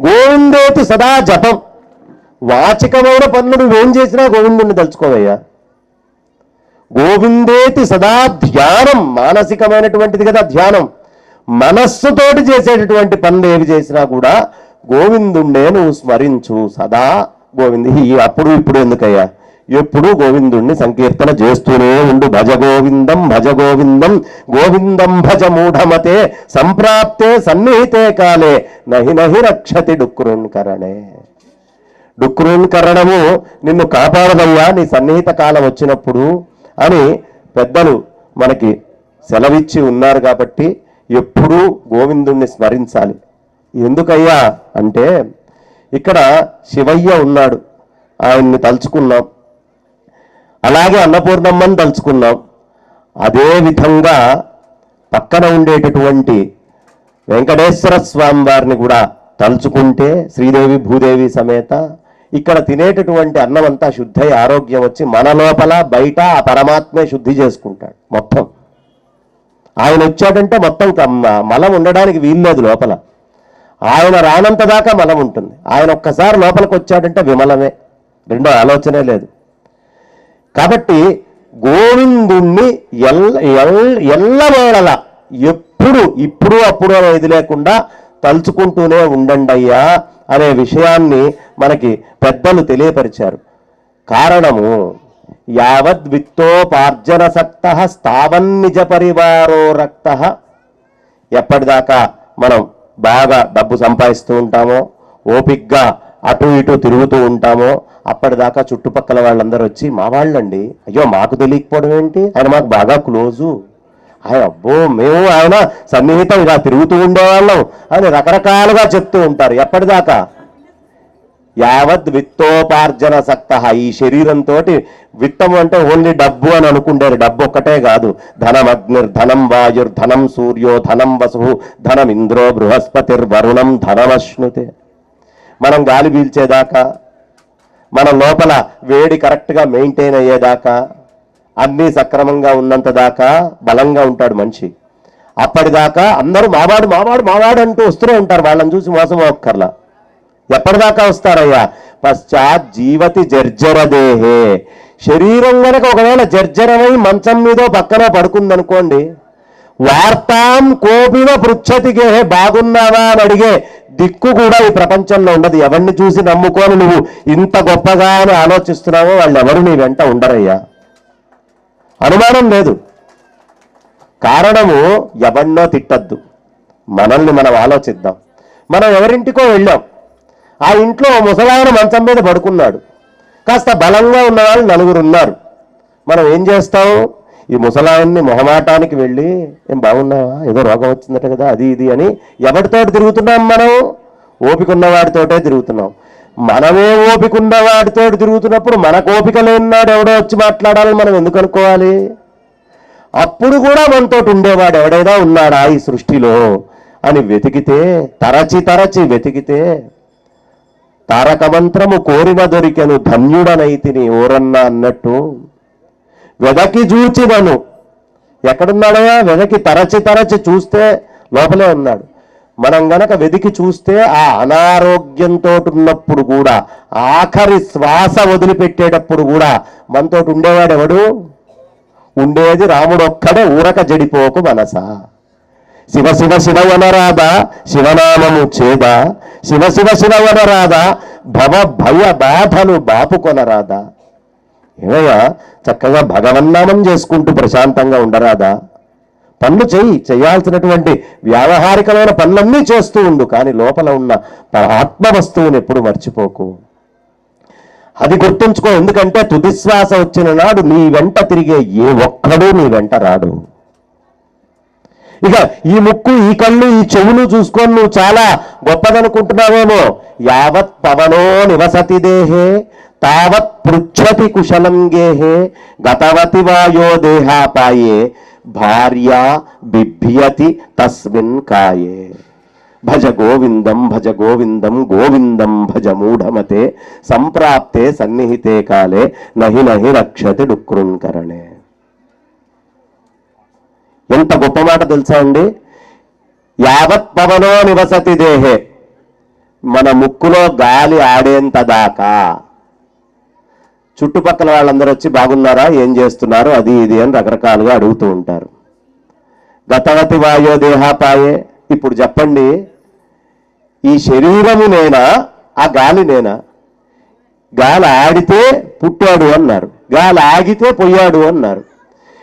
గోవిందేతి సదా జపం. వాచికమైన పనులు నువ్వేం చేసినా గోవిందుణ్ణి తలుచుకోవయ్యా. గోవిందేతి సదా ధ్యానం. మానసికమైనటువంటిది కదా ధ్యానం. మనస్సుతోటి చేసేటటువంటి పనులు ఏవి చేసినా కూడా గోవిందుణ్ణే నువ్వు స్మరించు. సదా గోవింద. అప్పుడు ఇప్పుడు ఎందుకయ్యా? ఎప్పుడు గోవిందుణ్ణి సంకీర్తన చేస్తూనే ఉండు. భజ గోవిందం భజ గోవిందం గోవిందం భజ మూఢమతే సంప్రాప్తే సన్నిహితే కాలే నహి నహి రక్షతి డుక్రుణ్కరణే. డుక్రుణ్కరణము నిన్ను కాపాడదయ్యా నీ సన్నిహిత కాలం వచ్చినప్పుడు అని పెద్దలు మనకి సెలవిచ్చి ఉన్నారు. కాబట్టి ఎప్పుడూ గోవిందుణ్ణి స్మరించాలి. ఎందుకయ్యా అంటే ఇక్కడ శివయ్య ఉన్నాడు, ఆయన్ని తలుచుకున్నాం. అలాగే అన్నపూర్ణమ్మని తలుచుకున్నాం. అదేవిధంగా పక్కన ఉండేటటువంటి వెంకటేశ్వర స్వామి వారిని కూడా తలుచుకుంటే శ్రీదేవి భూదేవి సమేత ఇక్కడ తినేటటువంటి అన్నం అంతా శుద్ధి ఆరోగ్యం వచ్చి మన లోపల బయట ఆ పరమాత్మే శుద్ధి చేసుకుంటాడు మొత్తం. ఆయన వచ్చాడంటే మొత్తం మలం ఉండడానికి వీల్లేదు లోపల. ఆయన రానంత దాకా మలం ఉంటుంది. ఆయన ఒక్కసారి లోపలికి వచ్చాడంటే విమలమే, రెండో ఆలోచనే లేదు. కాబట్టి గోవిందుణ్ణి ఎల్లవేళలా ఎప్పుడు ఇప్పుడు అప్పుడు అనేది లేకుండా తలుచుకుంటూనే ఉండండి అయ్యా అనే విషయాన్ని మనకి పెద్దలు తెలియపరిచారు. కారణము యావద్విత్తోపార్జనసక్త స్థావన్నిజ పరివారో రక్త. ఎప్పటిదాకా మనం బాగా డబ్బు సంపాదిస్తూ ఉంటామో, ఓపిగ్గా అటు ఇటు తిరుగుతూ ఉంటామో, అప్పటిదాకా చుట్టుపక్కల వాళ్ళందరూ వచ్చి మా వాళ్ళండి, అయ్యో మాకు తెలియకపోవడం ఏంటి, ఆయన మాకు బాగా క్లోజు, ఆయన అబ్బో మేము ఆయన సన్నిహితం ఇలా తిరుగుతూ ఉండేవాళ్ళం అని రకరకాలుగా చెప్తూ ఉంటారు. ఎప్పటిదాకా యావద్ విత్తోపార్జన సక్త. ఈ శరీరంతో విత్తము అంటే ఓన్లీ డబ్బు అని అనుకుంటారు. డబ్బు ఒక్కటే కాదు, ధనం అగ్నిర్ ధనం వాయుర్ ధనం సూర్యో ధనం వసు ధనం ఇంద్రో బృహస్పతిర్ వరుణం ధనమశ్నుతే. మనం గాలి పీల్చేదాకా, మన లోపల వేడి కరెక్ట్గా మెయింటైన్ అయ్యేదాకా, అన్నీ సక్రమంగా ఉన్నంత దాకా బలంగా ఉంటాడు మనిషి. అప్పటిదాకా అందరూ మావాడు మావాడు మావాడు అంటూ వస్తూనే ఉంటారు. వాళ్ళని చూసి మోసం అక్కర్లా. ఎప్పటిదాకా వస్తారయ్యా? పశ్చాత్ జీవతి జర్జర దేహే. శరీరం కనుక ఒకవేళ జర్జరమై మంచం మీదో పక్కన పడుకుందనుకోండి, వార్తాం కోపిన పృచ్ఛతి గేహే, బాగున్నావా అని అడిగే దిక్కు కూడా ఈ ప్రపంచంలో ఉండదు. ఎవరిని చూసి నమ్ముకొని నువ్వు ఇంత గొప్పగా అని ఆలోచిస్తున్నావో వాళ్ళు ఎవరు నీ వెంట ఉండరయ్యా, అనుమానం లేదు. కారణము ఎవరినో తిట్టద్దు, మనల్ని మనం ఆలోచిద్దాం. మనం ఎవరింటికో వెళ్ళాం, ఆ ఇంట్లో ముసలాయన మంచం మీద పడుకున్నాడు, కాస్త బలంగా ఉన్నవాళ్ళు నలుగురు ఉన్నారు. మనం ఏం చేస్తాం? ఈ ముసలాయన్ని మొహమాటానికి వెళ్ళి ఏం బాగున్నావా, ఏదో రోగం వచ్చిందట కదా, అది ఇది అని ఎవరితోటి తిరుగుతున్నాం? మనం ఓపిక ఉన్నవాడితోటే తిరుగుతున్నాం. మనమే ఓపిక ఉన్నవాడితో తిరుగుతున్నప్పుడు మనకు ఓపిక లేనినాడు ఎవడో వచ్చి మాట్లాడాలని మనం ఎందుకు అనుకోవాలి? అప్పుడు కూడా మనతో ఉండేవాడు ఎవడైనా ఉన్నాడా ఈ సృష్టిలో అని వెతికితే, తరచి తరచి వెతికితే, తారక మంత్రము కోరిన దొరికెను ధన్యుడనైతిని ఓరన్నా అన్నట్టు వెదకి చూచినను. ఎక్కడున్నాడయా? వెదకి తరచి తరచి చూస్తే లోపలే ఉన్నాడు. మనం గనక వెదికి చూస్తే ఆ అనారోగ్యంతో ఉన్నప్పుడు కూడా, ఆఖరి శ్వాస వదిలిపెట్టేటప్పుడు కూడా మనతో ఉండేవాడు ఎవడు? ఉండేది రాముడు ఒక్కడే. ఊరక జడిపోకు మనసా, శివ శివ శివవనరాధా శివనామము చేద, శివ శివ శివవనరాధా భవ భయ బాధలు బాపుకొనరాదా. ఏమయ్యా, చక్కగా భగవన్నామం చేసుకుంటూ ప్రశాంతంగా ఉండరాదా? పనులు చేయాల్సినటువంటి వ్యావహారికమైన పనులన్నీ చేస్తూ ఉండు, కానీ లోపల ఉన్న ఆత్మ వస్తువుని ఎప్పుడు మర్చిపోకు. అది గుర్తుంచుకో. ఎందుకంటే తుదిశ్వాస వచ్చిన నాడు నీ వెంట తిరిగే ఏ ఒక్కడూ నీ వెంట రాడు. ఇక ఈ ముక్కు, ఈ కళ్ళు, ఈ చెవులు చూసుకొని నువ్వు చాలా గొప్పదనుకుంటున్నావేమో. యావత్ పవనో నివసతి దేహే తావత్ పృచ్ఛతి కుశలం గేహే గతవతి వాయో దేహాపాయే భార్య బిభ్యతి తస్మిన్ కాయే. భజ గోవిందం గోవిందం భజ మూఢమతే సంప్రాప్తే సన్నిహితే కాలే నహి నహి రక్షతి డుక్రున్కరణే. ఎంత గొప్ప మాట తెలుసా అండి? యావత్ పవనో నివసతి దేహే, మన ముక్కులో గాలి ఆడేంత దాకా చుట్టుపక్కల వాళ్ళందరూ వచ్చి బాగున్నారా, ఏం చేస్తున్నారు, అది ఇది అని రకరకాలుగా అడుగుతూ ఉంటారు. గతవతి వాయో దేహాపాయే. ఇప్పుడు చెప్పండి, ఈ శరీరము నేనా, ఆ గాలి నేనా? గాలి ఆడితే పుట్టాడు అన్నారు, గాలి ఆగితే పోయాడు అన్నారు.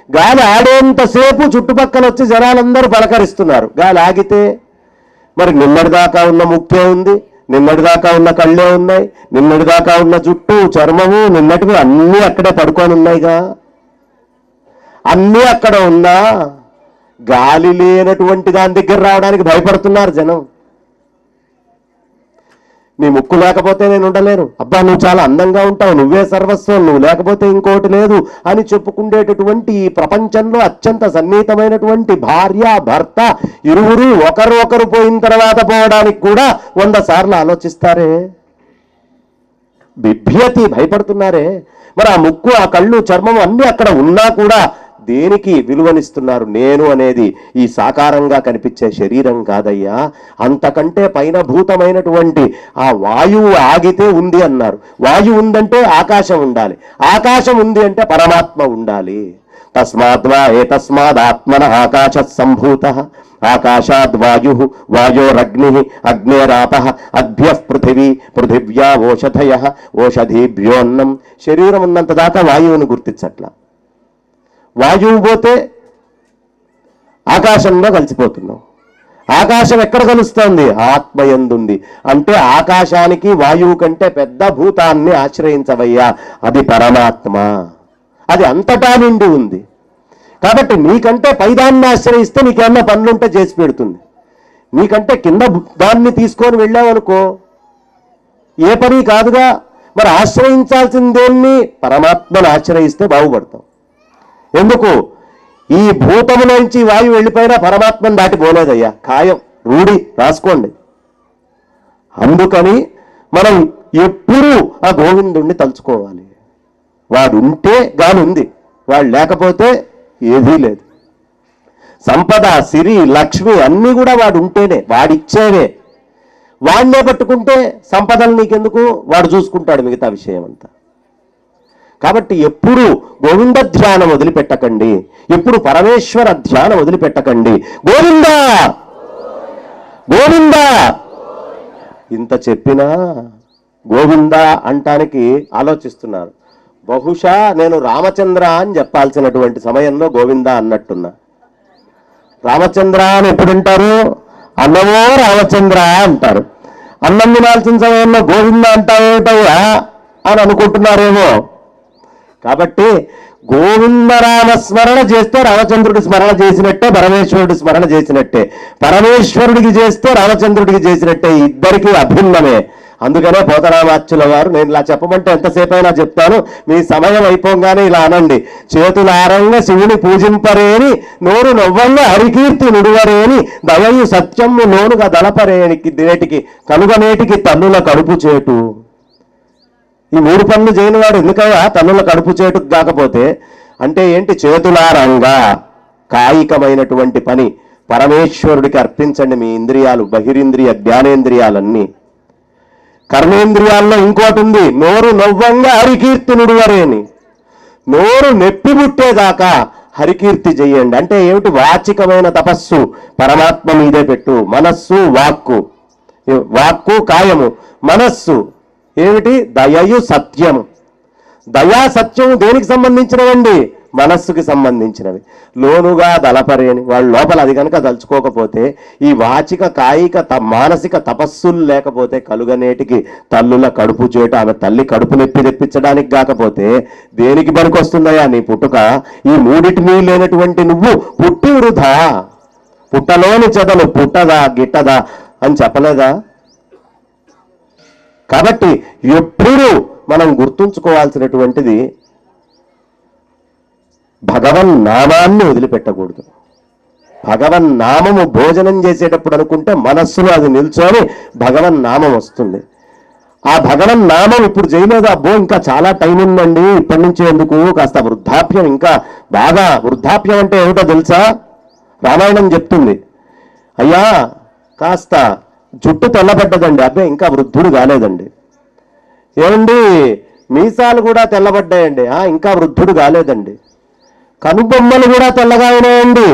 గాలి ఆడేంతసేపు చుట్టుపక్కల వచ్చి జనాలందరూ పలకరిస్తున్నారు. గాలి ఆగితే మరి నిన్నటిదాకా ఉన్న ముక్కే ఉంది, నిన్నటిదాకా ఉన్న కళ్ళే ఉన్నాయి, నిన్నటిదాకా ఉన్న జుట్టు చర్మము నిన్నటివి అన్నీ అక్కడే పడుకొని ఉన్నాయిగా. అన్నీ అక్కడ ఉన్నా గాలి లేనటువంటి దాని దగ్గర రావడానికి భయపడుతున్నారు జనం. నీ ముక్కు లేకపోతే నేను ఉండలేను, అబ్బా నువ్వు చాలా అందంగా ఉంటావు, నువ్వే సర్వస్వం, నువ్వు లేకపోతే ఇంకోటి లేదు అని చెప్పుకునేటటువంటి ఈ ప్రపంచంలో అత్యంత సన్నిహితమైనటువంటి భార్య భర్త ఇరువురు ఒకరు ఒకరు పోయిన తర్వాత పోవడానికి కూడా 100 సార్లు ఆలోచిస్తారే. బిభ్యతి, భయపడుతున్నారే. మరి ఆ ముక్కు, ఆ కళ్ళు, చర్మం అన్నీ అక్కడ ఉన్నా కూడా దేనికి విలువనిస్తున్నారు? నేను అనేది ఈ సాకారంగా కనిపించే శరీరం కాదయ్యా, అంతకంటే పైన భూతమైనటువంటి ఆ వాయువు ఆగితే ఉంది అన్నారు. వాయువు ఉందంటే ఆకాశం ఉండాలి, ఆకాశం ఉంది అంటే పరమాత్మ ఉండాలి. తస్మాద్వా ఏతస్మాదాత్మన ఆకాశత్ సంభూతః ఆకాశాద్ వాయు వాయోరగ్ని అగ్నేరాపః అద్భ్యః పృథివీ పృథివ్యా ఓషధయః ఓషధీభ్యోన్నం. శరీరం ఉన్నంత దాకా వాయువుని గుర్తించట్ల. వాయువు పోతే ఆకాశంలో కలిసిపోతున్నాం. ఆకాశం ఎక్కడ కలుస్తోంది? ఆత్మయందుంది. అంటే ఆకాశానికి వాయువు కంటే పెద్ద భూతాన్ని ఆశ్రయించవయ్యా, అది పరమాత్మ. అది అంతటా నిండి ఉంది. కాబట్టి నీకంటే పైదాన్ని ఆశ్రయిస్తే నీకేమన్నా పనులుంటే చేసి పెడుతుంది. నీకంటే కింద దాన్ని తీసుకొని వెళ్ళావనుకో ఏ పని కాదుగా. మరి ఆశ్రయించాల్సిందేన్ని? పరమాత్మను ఆశ్రయిస్తే బాగుపడతాం. ఎందుకు? ఈ భూతములోంచి వాయువు వెళ్ళిపోయినా పరమాత్మను దాటిపోలేదయ్యా, ఖాయం, రూఢి, రాసుకోండి. అందుకని మనం ఎప్పుడూ ఆ గోవిందుణ్ణి తలుచుకోవాలి. వాడు ఉంటే గాని ఉంది, వాడు లేకపోతే ఏదీ లేదు. సంపద, సిరి, లక్ష్మి అన్నీ కూడా వాడు ఉంటేనే, వాడిచ్చేవే. వాడినే పట్టుకుంటే సంపదలు నీకెందుకు? వాడు చూసుకుంటాడు మిగతా విషయం అంతా. కాబట్టి ఎప్పుడు గోవింద ధ్యానం వదిలిపెట్టకండి, ఎప్పుడు పరమేశ్వర ధ్యానం వదిలిపెట్టకండి. గోవిందా గోవిందా ఇంత చెప్పినా గోవిందా అంటానికి ఆలోచిస్తున్నారు. బహుశా నేను రామచంద్ర అని చెప్పాల్సినటువంటి సమయంలో గోవిందా అన్నట్టున్నా. రామచంద్ర అని ఎప్పుడుంటారు? అన్నమో రామచంద్ర అంటారు. అన్నం తినాల్సిన సమయంలో గోవింద అంటావేటయ్యా అని అనుకుంటున్నారేమో. కాబట్టి గోవిందరామ స్మరణ చేస్తే రామచంద్రుడి స్మరణ చేసినట్టే, పరమేశ్వరుడి స్మరణ చేసినట్టే. పరమేశ్వరుడికి చేస్తే రామచంద్రుడికి చేసినట్టే, ఇద్దరికీ అభిన్నమే. అందుకనే పోతరామాచ్యుల వారు, నేను ఇలా చెప్పమంటే ఎంతసేపు అయినా చెప్తాను, మీ సమయం అయిపోగానే ఇలా అనండి. చేతులారంగా శివుని పూజింపరేని, నోరు నవ్వంగా హరికీర్తి నుడువరేని, దయయు సత్యము నోనుగా దళపరేనికి దేటికి కనుగనేటికి తన్నుల కడుపు చేటు. ఈ 3 పనులు చేయని వాడు ఎందుకయ్యా తన్నుల కడుపు చేటుకు కాకపోతే? అంటే ఏంటి? చేతులారంగా కాయికమైనటువంటి పని పరమేశ్వరుడికి అర్పించండి. మీ ఇంద్రియాలు, బహిరింద్రియ జ్ఞానేంద్రియాలన్నీ. కర్మేంద్రియాల్లో ఇంకోటి ఉంది, నోరు నవ్వంగా హరికీర్తి నుడువరేని. నోరు నెప్పి పుట్టేదాకా హరికీర్తి చెయ్యండి. అంటే ఏమిటి? వాచికమైన తపస్సు పరమాత్మ మీదే పెట్టు. మనస్సు, వాక్కు, వాక్కు కాయము, మనస్సు ఏమిటి? దయయు సత్యము. దయా సత్యము దేనికి సంబంధించినవండి? మనస్సుకి సంబంధించినవి. లోనుగా దళపరేని, వాళ్ళ లోపల అది కనుక తలుచుకోకపోతే, ఈ వాచిక కాయిక మానసిక తపస్సులు లేకపోతే కలుగనేటికి తల్లుల కడుపు చేటు. ఆమె తల్లి కడుపు నొప్పి తెప్పించడానికి కాకపోతే దేనికి పనికొస్తుందయ్యా నీ పుట్టుక? ఈ మూడిటిని లేనటువంటి నువ్వు పుట్టి వృధా. పుట్టలోని చెదలు పుట్టదా గిట్టదా అని చెప్పలేదా? కాబట్టి ఎప్పుడు మనం గుర్తుంచుకోవాల్సినటువంటిది, భగవన్ నామాన్ని వదిలిపెట్టకూడదు. భగవన్ నామము భోజనం చేసేటప్పుడు అనుకుంటే మనస్సులో అది నిల్చొని భగవన్ నామం వస్తుంది. ఆ భగవన్ నామం ఇప్పుడు చేయలేదు, అబ్బో ఇంకా చాలా టైం ఉందండి, ఇప్పటి నుంచే ఎందుకు, కాస్త వృద్ధాప్యం, ఇంకా బాగా వృద్ధాప్యం అంటే ఏమిటో తెలుసా? రామాయణం చెప్తుంది. అయ్యా కాస్త జుట్టు తెల్లబడ్డదండి, అబ్బే ఇంకా వృద్ధుడు కాలేదండి. ఏమండి మీసాలు కూడా తెల్లబడ్డాయండి, ఇంకా వృద్ధుడు కాలేదండి. కనుబొమ్మలు కూడా తెల్లగా ఉన్నాయండి,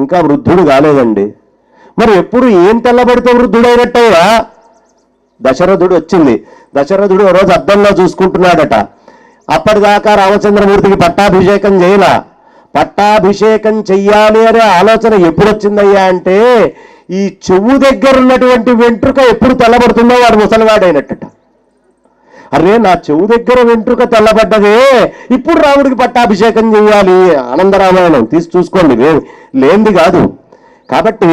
ఇంకా వృద్ధుడు కాలేదండి. మరి ఎప్పుడు ఏం తెల్లబడితే వృద్ధుడైనట్టయ్యా? దశరథుడు వచ్చింది. దశరథుడు ఓ రోజు అద్దంలో చూసుకుంటున్నాడట. అప్పటిదాకా రామచంద్రమూర్తికి పట్టాభిషేకం చేయలా. పట్టాభిషేకం చెయ్యాలి అనే ఆలోచన ఎప్పుడు వచ్చిందయ్యా అంటే, ఈ చెవు దగ్గర ఉన్నటువంటి వెంట్రుక ఎప్పుడు తెల్లబడుతుందో వాడు ముసలివాడైనట్టట. అరే నా చెవు దగ్గర వెంట్రుక తెల్లబడ్డదే, ఇప్పుడు రాముడికి పట్టాభిషేకం చేయాలి. ఆనందరామాయణం తీసి చూసుకోండి, లేనిది కాదు. కాబట్టి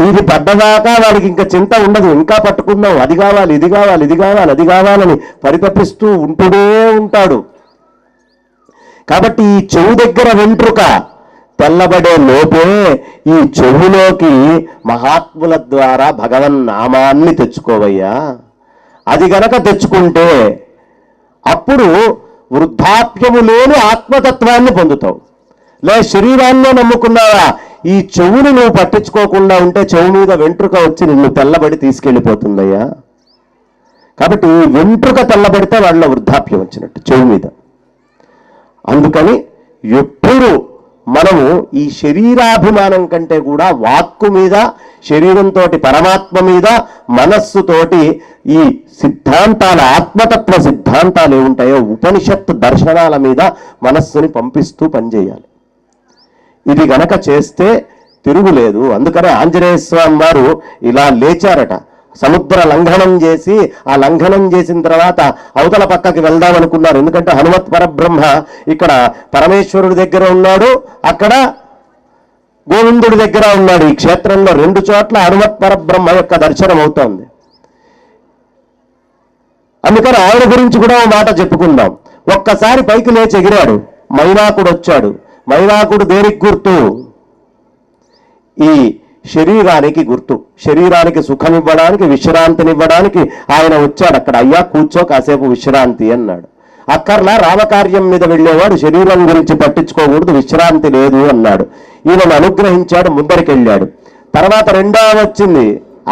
ఇది పడ్డదాకా వాడికి ఇంకా చింత ఉండదు, ఇంకా పట్టుకుందాం, అది కావాలి, ఇది కావాలి, ఇది కావాలి, అది కావాలని పరితపిస్తూ ఉంటూనే ఉంటాడు. కాబట్టి ఈ చెవు దగ్గర వెంట్రుక తెల్లబడే లోపే ఈ చెవులోకి మహాత్ముల ద్వారా భగవన్ నామాన్ని తెచ్చుకోవయ్యా. అది గనక తెచ్చుకుంటే అప్పుడు వృద్ధాప్యము లేని ఆత్మతత్వాన్ని పొందుతావు. లే శరీరాన్నే నమ్ముకున్నావా, ఈ చెవుని నువ్వు పట్టించుకోకుండా ఉంటే చెవు మీద వెంట్రుక వచ్చి నిన్ను తెల్లబడి తీసుకెళ్ళిపోతుందయ్యా. కాబట్టి ఈ వెంట్రుక తెల్లబడితే వాళ్ళ వృద్ధాప్యం వచ్చినట్టు చెవు మీద. అందుకని ఎప్పుడు మనము ఈ శరీరాభిమానం కంటే కూడా వాక్కు మీద, శరీరంతో పరమాత్మ మీద, మనస్సుతోటి ఈ సిద్ధాంతాల, ఆత్మతత్వ సిద్ధాంతాలు ఏముంటాయో ఉపనిషత్తు దర్శనాల మీద మనస్సుని పంపిస్తూ పనిచేయాలి. ఇది గనక చేస్తే తిరుగులేదు. అందుకనే ఆంజనేయ స్వామి వారు ఇలా లేచారట. సముద్ర లంఘనం చేసి, ఆ లంఘనం చేసిన తర్వాత అవతల పక్కకి వెళ్దాం అనుకున్నారు. ఎందుకంటే హనుమత్ పరబ్రహ్మ ఇక్కడ పరమేశ్వరుడి దగ్గర ఉన్నాడు, అక్కడ గోవిందుడి దగ్గర ఉన్నాడు. ఈ క్షేత్రంలో 2 చోట్ల హనుమత్ పరబ్రహ్మ యొక్క దర్శనం అవుతోంది. అందుకని ఆయన గురించి కూడా ఒక మాట చెప్పుకుందాం. ఒక్కసారి పైకి లేచి ఎగిరాడు, మైనాకుడు వచ్చాడు. మైనాకుడు దేనికి గుర్తు? ఈ శరీరానికి గుర్తు. శరీరానికి సుఖం ఇవ్వడానికి, విశ్రాంతినివ్వడానికి ఆయన వచ్చాడు. అక్కడ అయ్యా కూర్చో, కాసేపు విశ్రాంతి అన్నాడు. అక్కర్లా రామకార్యం మీద వెళ్ళేవాడు శరీరం గురించి పట్టించుకోకూడదు, విశ్రాంతి లేదు అన్నాడు. ఈయనను అనుగ్రహించాడు, ముందరికి వెళ్ళాడు. తర్వాత రెండవ వచ్చింది,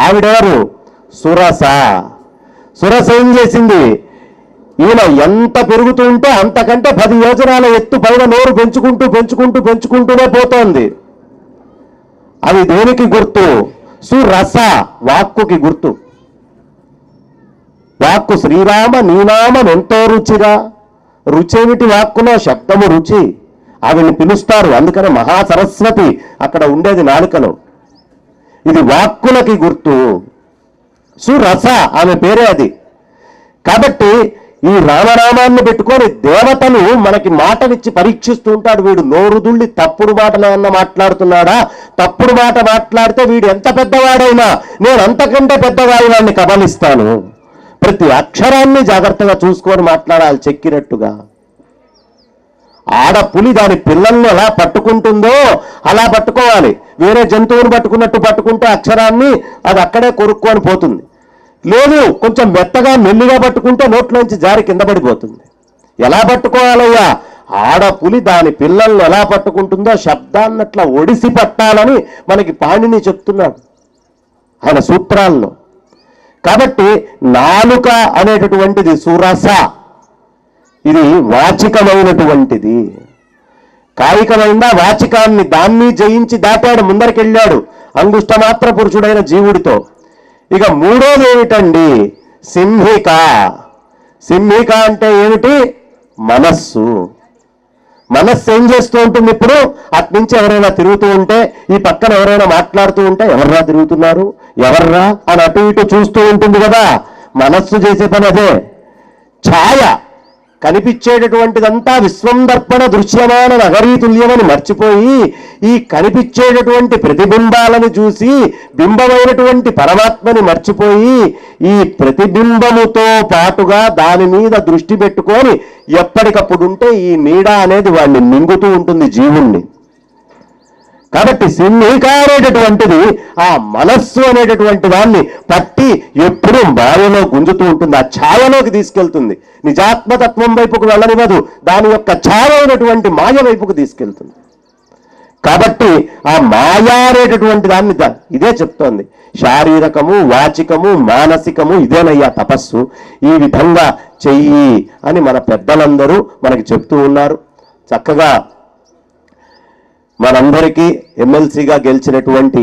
ఆవిడెవరు? సురస. సురస ఏం చేసింది? ఈయన ఎంత పెరుగుతూ ఉంటే అంతకంటే 10 యోజనాల ఎత్తు పైన నోరు పెంచుకుంటూ పెంచుకుంటూ పెంచుకుంటూనే పోతోంది. అది దేనికి గుర్తు? సురస, వాక్కుకి గుర్తు. వాక్కు శ్రీరామ నీనామం ఎంతో రుచిరా. రుచేమిటి వాక్కులో? శబ్దము రుచి. ఆవిడ్ని పిలుస్తారు, అందుకనే మహాసరస్వతి అక్కడ ఉండేది నాలుకలో. ఇది వాక్కులకి గుర్తు. సురస ఆమె పేరే అది. కాబట్టి ఈ రామనామాన్ని పెట్టుకొని దేవతలు మనకి మాటనిచ్చి పరీక్షిస్తూ ఉంటాడు. వీడు నోరుదుళ్ళి తప్పుడు మాటలు ఏమన్నా మాట్లాడుతున్నాడా? తప్పుడు మాట మాట్లాడితే వీడు ఎంత పెద్దవాడైనా నేను అంతకంటే పెద్దగా వాడిని కబలిస్తాను. ప్రతి అక్షరాన్ని జాగ్రత్తగా చూసుకొని మాట్లాడాలి, చెక్కినట్టుగా. ఆడపులి దాని పిల్లల్ని ఎలా పట్టుకుంటుందో అలా పట్టుకోవాలి. వేరే జంతువుని పట్టుకున్నట్టు పట్టుకుంటే అక్షరాన్ని అది అక్కడే కొరుక్కొని పోతుంది. లేదు, కొంచెం మెత్తగా మెల్లిగా పట్టుకుంటే నోట్లోంచి జారి కింద పడిపోతుంది. ఎలా పట్టుకోవాలయ్యా? ఆడపులి దాని పిల్లల్ని ఎలా పట్టుకుంటుందో శబ్దాన్నట్లా ఒడిసి పట్టాలని మనకి పాణిని చెప్తున్నాడు ఆయన సూత్రాల్లో. కాబట్టి నాలుక అనేటటువంటిది సురస, ఇది వాచికమైనటువంటిది. కాయికమైందా వాచికాన్ని, దాన్ని జయించి దాటాడు, ముందరికెళ్ళాడు అంగుష్టమాత్ర పురుషుడైన జీవుడితో. ఇక మూడోది ఏమిటండి? సింహిక. సింహిక అంటే ఏమిటి? మనస్సు. మనస్సు ఏం చేస్తూ ఉంటుంది? ఇప్పుడు అట్నుంచి ఎవరైనా తిరుగుతూ ఉంటే, ఈ పక్కన ఎవరైనా మాట్లాడుతూ ఉంటే, ఎవర్రా తిరుగుతున్నారు, ఎవర్రా అని అటు ఇటు చూస్తూ ఉంటుంది కదా. మనస్సు చేసే పని అదే. ఛాయ, కనిపించేటటువంటిదంతా విశ్వం దర్పణ దృశ్యమాన నగరీతుల్యమని మర్చిపోయి ఈ కనిపించేటటువంటి ప్రతిబింబాలను చూసి బింబమైనటువంటి పరమాత్మని మర్చిపోయి ఈ ప్రతిబింబముతో పాటుగా దాని మీద దృష్టి పెట్టుకొని ఎప్పటికప్పుడు ఉంటే ఈ నీడ అనేది వాడిని మింగుతూ ఉంటుంది, జీవుణ్ణి. కాబట్టి సింహిక అనేటటువంటిది ఆ మనస్సు అనేటటువంటి దాన్ని పట్టి ఎప్పుడూ మాయలో గుంజుతూ ఉంటుంది, ఆ ఛాయలోకి తీసుకెళ్తుంది. నిజాత్మతత్వం వైపుకు వెళ్ళనివ్వదు, దాని యొక్క ఛాయ అయినటువంటి మాయ వైపుకు తీసుకెళ్తుంది. కాబట్టి ఆ మాయ అనేటటువంటి దాన్ని ఇదే చెప్తోంది. శారీరకము, వాచికము, మానసికము ఇదేనయ్యా తపస్సు, ఈ విధంగా చెయ్యి అని మన పెద్దలందరూ మనకి చెప్తూ ఉన్నారు. చక్కగా మనందరికీ ఎమ్మెల్సీగా గెలిచినటువంటి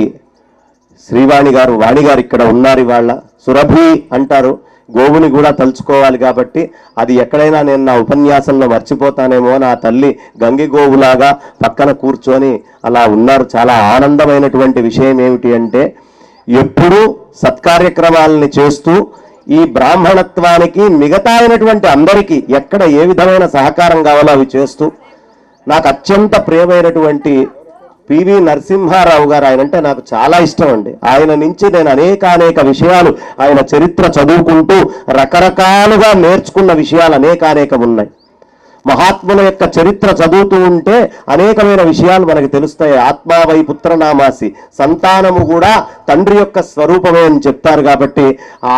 శ్రీవాణి గారు, వాణి గారు ఇక్కడ ఉన్నారు. ఇవాళ సురభి అంటారు, గోవుని కూడా తలుచుకోవాలి. కాబట్టి అది ఎక్కడైనా నేను నా ఉపన్యాసంలో మర్చిపోతానేమో, నా తల్లి గంగి గోవులాగా పక్కన కూర్చొని అలా ఉన్నారు. చాలా ఆనందమైనటువంటి విషయం ఏమిటి అంటే, ఎప్పుడూ సత్కార్యక్రమాలని చేస్తూ ఈ బ్రాహ్మణత్వానికి మిగతా అయినటువంటి అందరికీ ఎక్కడ ఏ విధమైన సహకారం కావాలో అవి చేస్తూ, నాకు అత్యంత ప్రియమైనటువంటి పివి నరసింహారావు గారు, ఆయన అంటే నాకు చాలా ఇష్టం అండి. ఆయన నుంచి నేను అనేక విషయాలు, ఆయన చరిత్ర చదువుకుంటూ రకరకాలుగా నేర్చుకున్న విషయాలు అనేకం ఉన్నాయి. మహాత్ముల యొక్క చరిత్ర చదువుతూ ఉంటే అనేకమైన విషయాలు మనకు తెలుస్తాయి. ఆత్మావై పుత్రనామాసి, సంతానము కూడా తండ్రి యొక్క స్వరూపమే అని చెప్తారు. కాబట్టి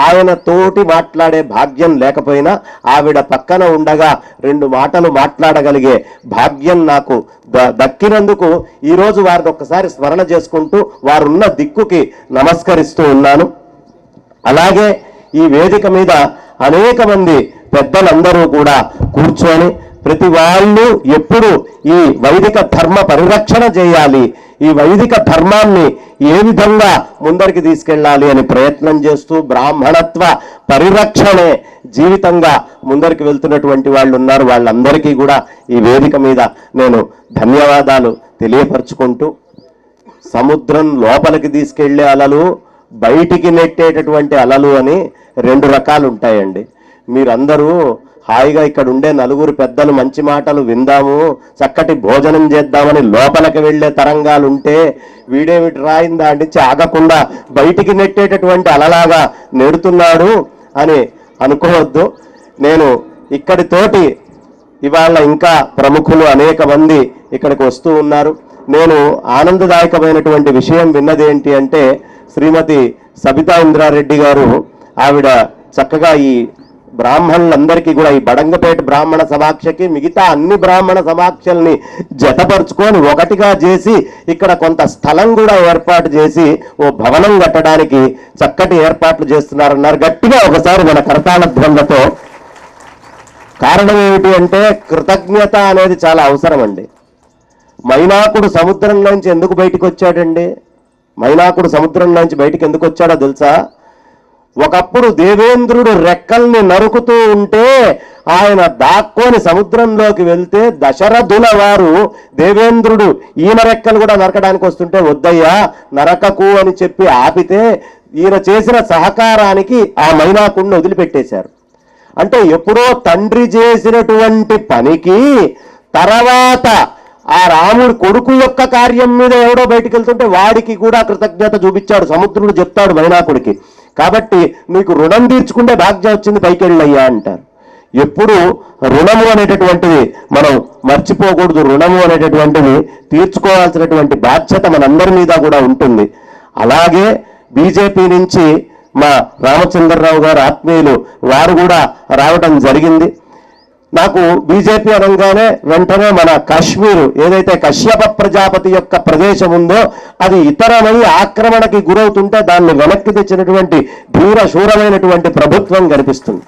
ఆయనతోటి మాట్లాడే భాగ్యం లేకపోయినా ఆవిడ పక్కన ఉండగా 2 మాటలు మాట్లాడగలిగే భాగ్యం నాకు దక్కినందుకు ఈరోజు వారిని ఒక్కసారి స్మరణ చేసుకుంటూ వారున్న దిక్కుకి నమస్కరిస్తూ ఉన్నాను. అలాగే ఈ వేదిక మీద అనేక మంది పెద్దలందరూ కూడా కూర్చొని ప్రతి వాళ్ళు ఎప్పుడు ఈ వైదిక ధర్మ పరిరక్షణ చేయాలి, ఈ వైదిక ధర్మాన్ని ఏ విధంగా ముందరికి తీసుకెళ్ళాలి అని ప్రయత్నం చేస్తూ బ్రాహ్మణత్వ పరిరక్షణే జీవితంగా ముందరికి వెళ్తున్నటువంటి వాళ్ళు ఉన్నారు. వాళ్ళందరికీ కూడా ఈ వేదిక మీద నేను ధన్యవాదాలు తెలియపరుచుకుంటూ, సముద్రం లోపలికి తీసుకెళ్లే అలలు, బయటికి నెట్టేటటువంటి అలలు అని 2 రకాలు ఉంటాయండి. మీరందరూ హాయిగా ఇక్కడ ఉండే నలుగురు పెద్దలు మంచి మాటలు విందాము, చక్కటి భోజనం చేద్దామని లోపలికి వెళ్ళే తరంగాలు ఉంటే వీడేమిటి రాయిందా అంటే ఆగకుండా బయటికి నెట్టేటటువంటి అలలాగా నెడుతున్నాడు అని అనుకోవద్దు. నేను ఇక్కడితోటి ఇవాళ ఇంకా ప్రముఖులు అనేక మంది ఇక్కడికి వస్తూ ఉన్నారు. నేను ఆనందదాయకమైనటువంటి విషయం విన్నదేంటి అంటే, శ్రీమతి సబితా ఇంద్రారెడ్డి గారు ఆవిడ చక్కగా ఈ బ్రాహ్మణులందరికీ కూడా ఈ బడంగపేట బ్రాహ్మణ సమాఖ్యకి మిగతా అన్ని బ్రాహ్మణ సమాఖ్యల్ని జతపరుచుకొని ఒకటిగా చేసి ఇక్కడ కొంత స్థలం కూడా ఏర్పాటు చేసి ఓ భవనం కట్టడానికి చక్కటి ఏర్పాట్లు చేస్తున్నారన్నారు. గట్టిగా ఒకసారి మన కరతాళ ధ్వనులతో. కారణం ఏమిటి అంటే కృతజ్ఞత అనేది చాలా అవసరం అండి. మైనాకుడు సముద్రంలోంచి ఎందుకు బయటికి వచ్చాడండి? మైనాకుడు సముద్రంలోంచి బయటికి ఎందుకు వచ్చాడో తెలుసా? ఒకప్పుడు దేవేంద్రుడు రెక్కల్ని నరుకుతూ ఉంటే ఆయన దాక్కొని సముద్రంలోకి వెళ్తే దశరథుల వారు దేవేంద్రుడు ఈయన రెక్కలు కూడా నరకడానికి వస్తుంటే వద్దయ్యా నరకకు అని చెప్పి ఆపితే ఈయన చేసిన సహకారానికి ఆ మైనాకుడిని వదిలిపెట్టేశారు. అంటే ఎప్పుడో తండ్రి చేసినటువంటి పనికి తర్వాత ఆ రాముడి కొడుకు యొక్క కార్యం మీద ఎవడో బయటికి వెళ్తుంటే వాడికి కూడా కృతజ్ఞత చూపించాడు సముద్రుడు. చెప్తాడు మైనాకుడికి, కాబట్టి నీకు రుణం తీర్చుకుంటే భాగ్యం వచ్చింది పైకి వెళ్ళయ్యా అంటారు. ఎప్పుడు రుణము అనేటటువంటిది మనం మర్చిపోకూడదు. రుణము అనేటటువంటిది తీర్చుకోవాల్సినటువంటి బాధ్యత మనందరి మీద కూడా ఉంటుంది. అలాగే బీజేపీ నుంచి మా రామచంద్రరావు గారు ఆత్మీయులు వారు కూడా రావడం జరిగింది. నాకు బీజేపీ అనగానే వెంటనే మన కాశ్మీరు ఏదైతే కశ్యప ప్రజాపతి యొక్క ప్రదేశం ఉందో అది ఇతరమై ఆక్రమణకి గురవుతుంటే దాన్ని వెనక్కి తెచ్చినటువంటి ధీర శూరమైనటువంటి ప్రభుత్వం కనిపిస్తుంది.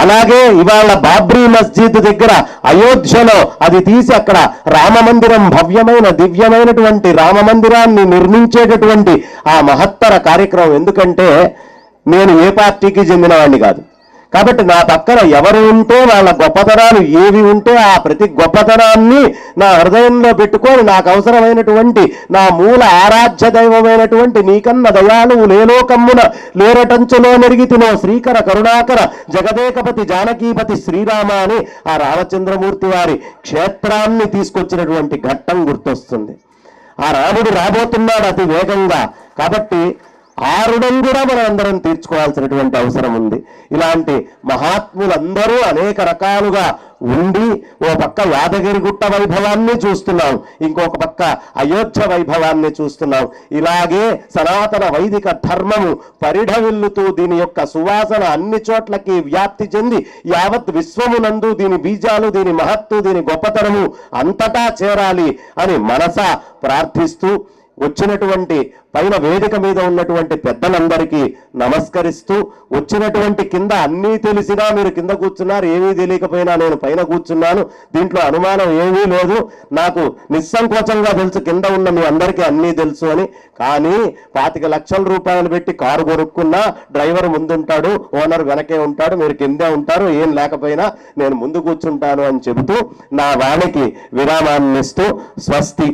అలాగే ఇవాళ బాబ్రీ మస్జిద్ దగ్గర అయోధ్యలో అది తీసి అక్కడ రామమందిరం, భవ్యమైన దివ్యమైనటువంటి రామమందిరాన్ని నిర్మించేటటువంటి ఆ మహత్తర కార్యక్రమం. ఎందుకంటే నేను ఏ పార్టీకి చెందిన వాడిని కాదు కాబట్టి నా పక్కన ఎవరు ఉంటే వాళ్ళ గొప్పతనాలు ఏవి ఉంటే ఆ ప్రతి గొప్పతనాన్ని నా హృదయంలో పెట్టుకొని నాకు అవసరమైనటువంటి నా మూల ఆరాధ్య దైవమైనటువంటి నీకన్న దయాళువు లేలోకమ్మున లేరటంచులో నెరిగితినో శ్రీకర కరుణాకర జగదేకపతి జానకీపతి శ్రీరామ అని ఆ రామచంద్రమూర్తి వారి క్షేత్రాన్ని తీసుకొచ్చినటువంటి ఘట్టం గుర్తొస్తుంది. ఆ రాముడు రాబోతున్నాడు అతి వేగంగా, కాబట్టి ఆ రుణం కూడా మనం అందరం తీర్చుకోవాల్సినటువంటి అవసరం ఉంది. ఇలాంటి మహాత్ములందరూ అనేక రకాలుగా ఉండి ఓ పక్క యాదగిరిగుట్ట వైభవాన్ని చూస్తున్నాం, ఇంకొక పక్క అయోధ్య వైభవాన్ని చూస్తున్నాం. ఇలాగే సనాతన వైదిక ధర్మము పరిఢవిల్లుతూ దీని యొక్క సువాసన అన్ని చోట్లకి వ్యాప్తి చెంది యావత్ విశ్వమునందు దీని బీజాలు, దీని మహత్తు, దీని గొప్పతనము అంతటా చేరాలి అని మనసా ప్రార్థిస్తూ వచ్చినటువంటి పైన వేదిక మీద ఉన్నటువంటి పెద్దలందరికీ నమస్కరిస్తూ, వచ్చినటువంటి కింద అన్నీ తెలిసినా మీరు కింద కూర్చున్నారు, ఏమీ తెలియకపోయినా నేను పైన కూర్చున్నాను, దీంట్లో అనుమానం ఏమీ లేదు. నాకు నిస్సంకోచంగా తెలుసు కింద ఉన్న మీ అందరికీ అన్నీ తెలుసు అని. కానీ 25 లక్షల రూపాయలు పెట్టి కారు కొనుక్కున్నా డ్రైవర్ ముందుంటాడు, ఓనర్ వెనకే ఉంటాడు, మీరు కిందే ఉంటారు, ఏం లేకపోయినా నేను ముందు కూర్చుంటాను అని చెబుతూ నా వాణికి విరామాన్ని ఇస్తూ స్వస్తి.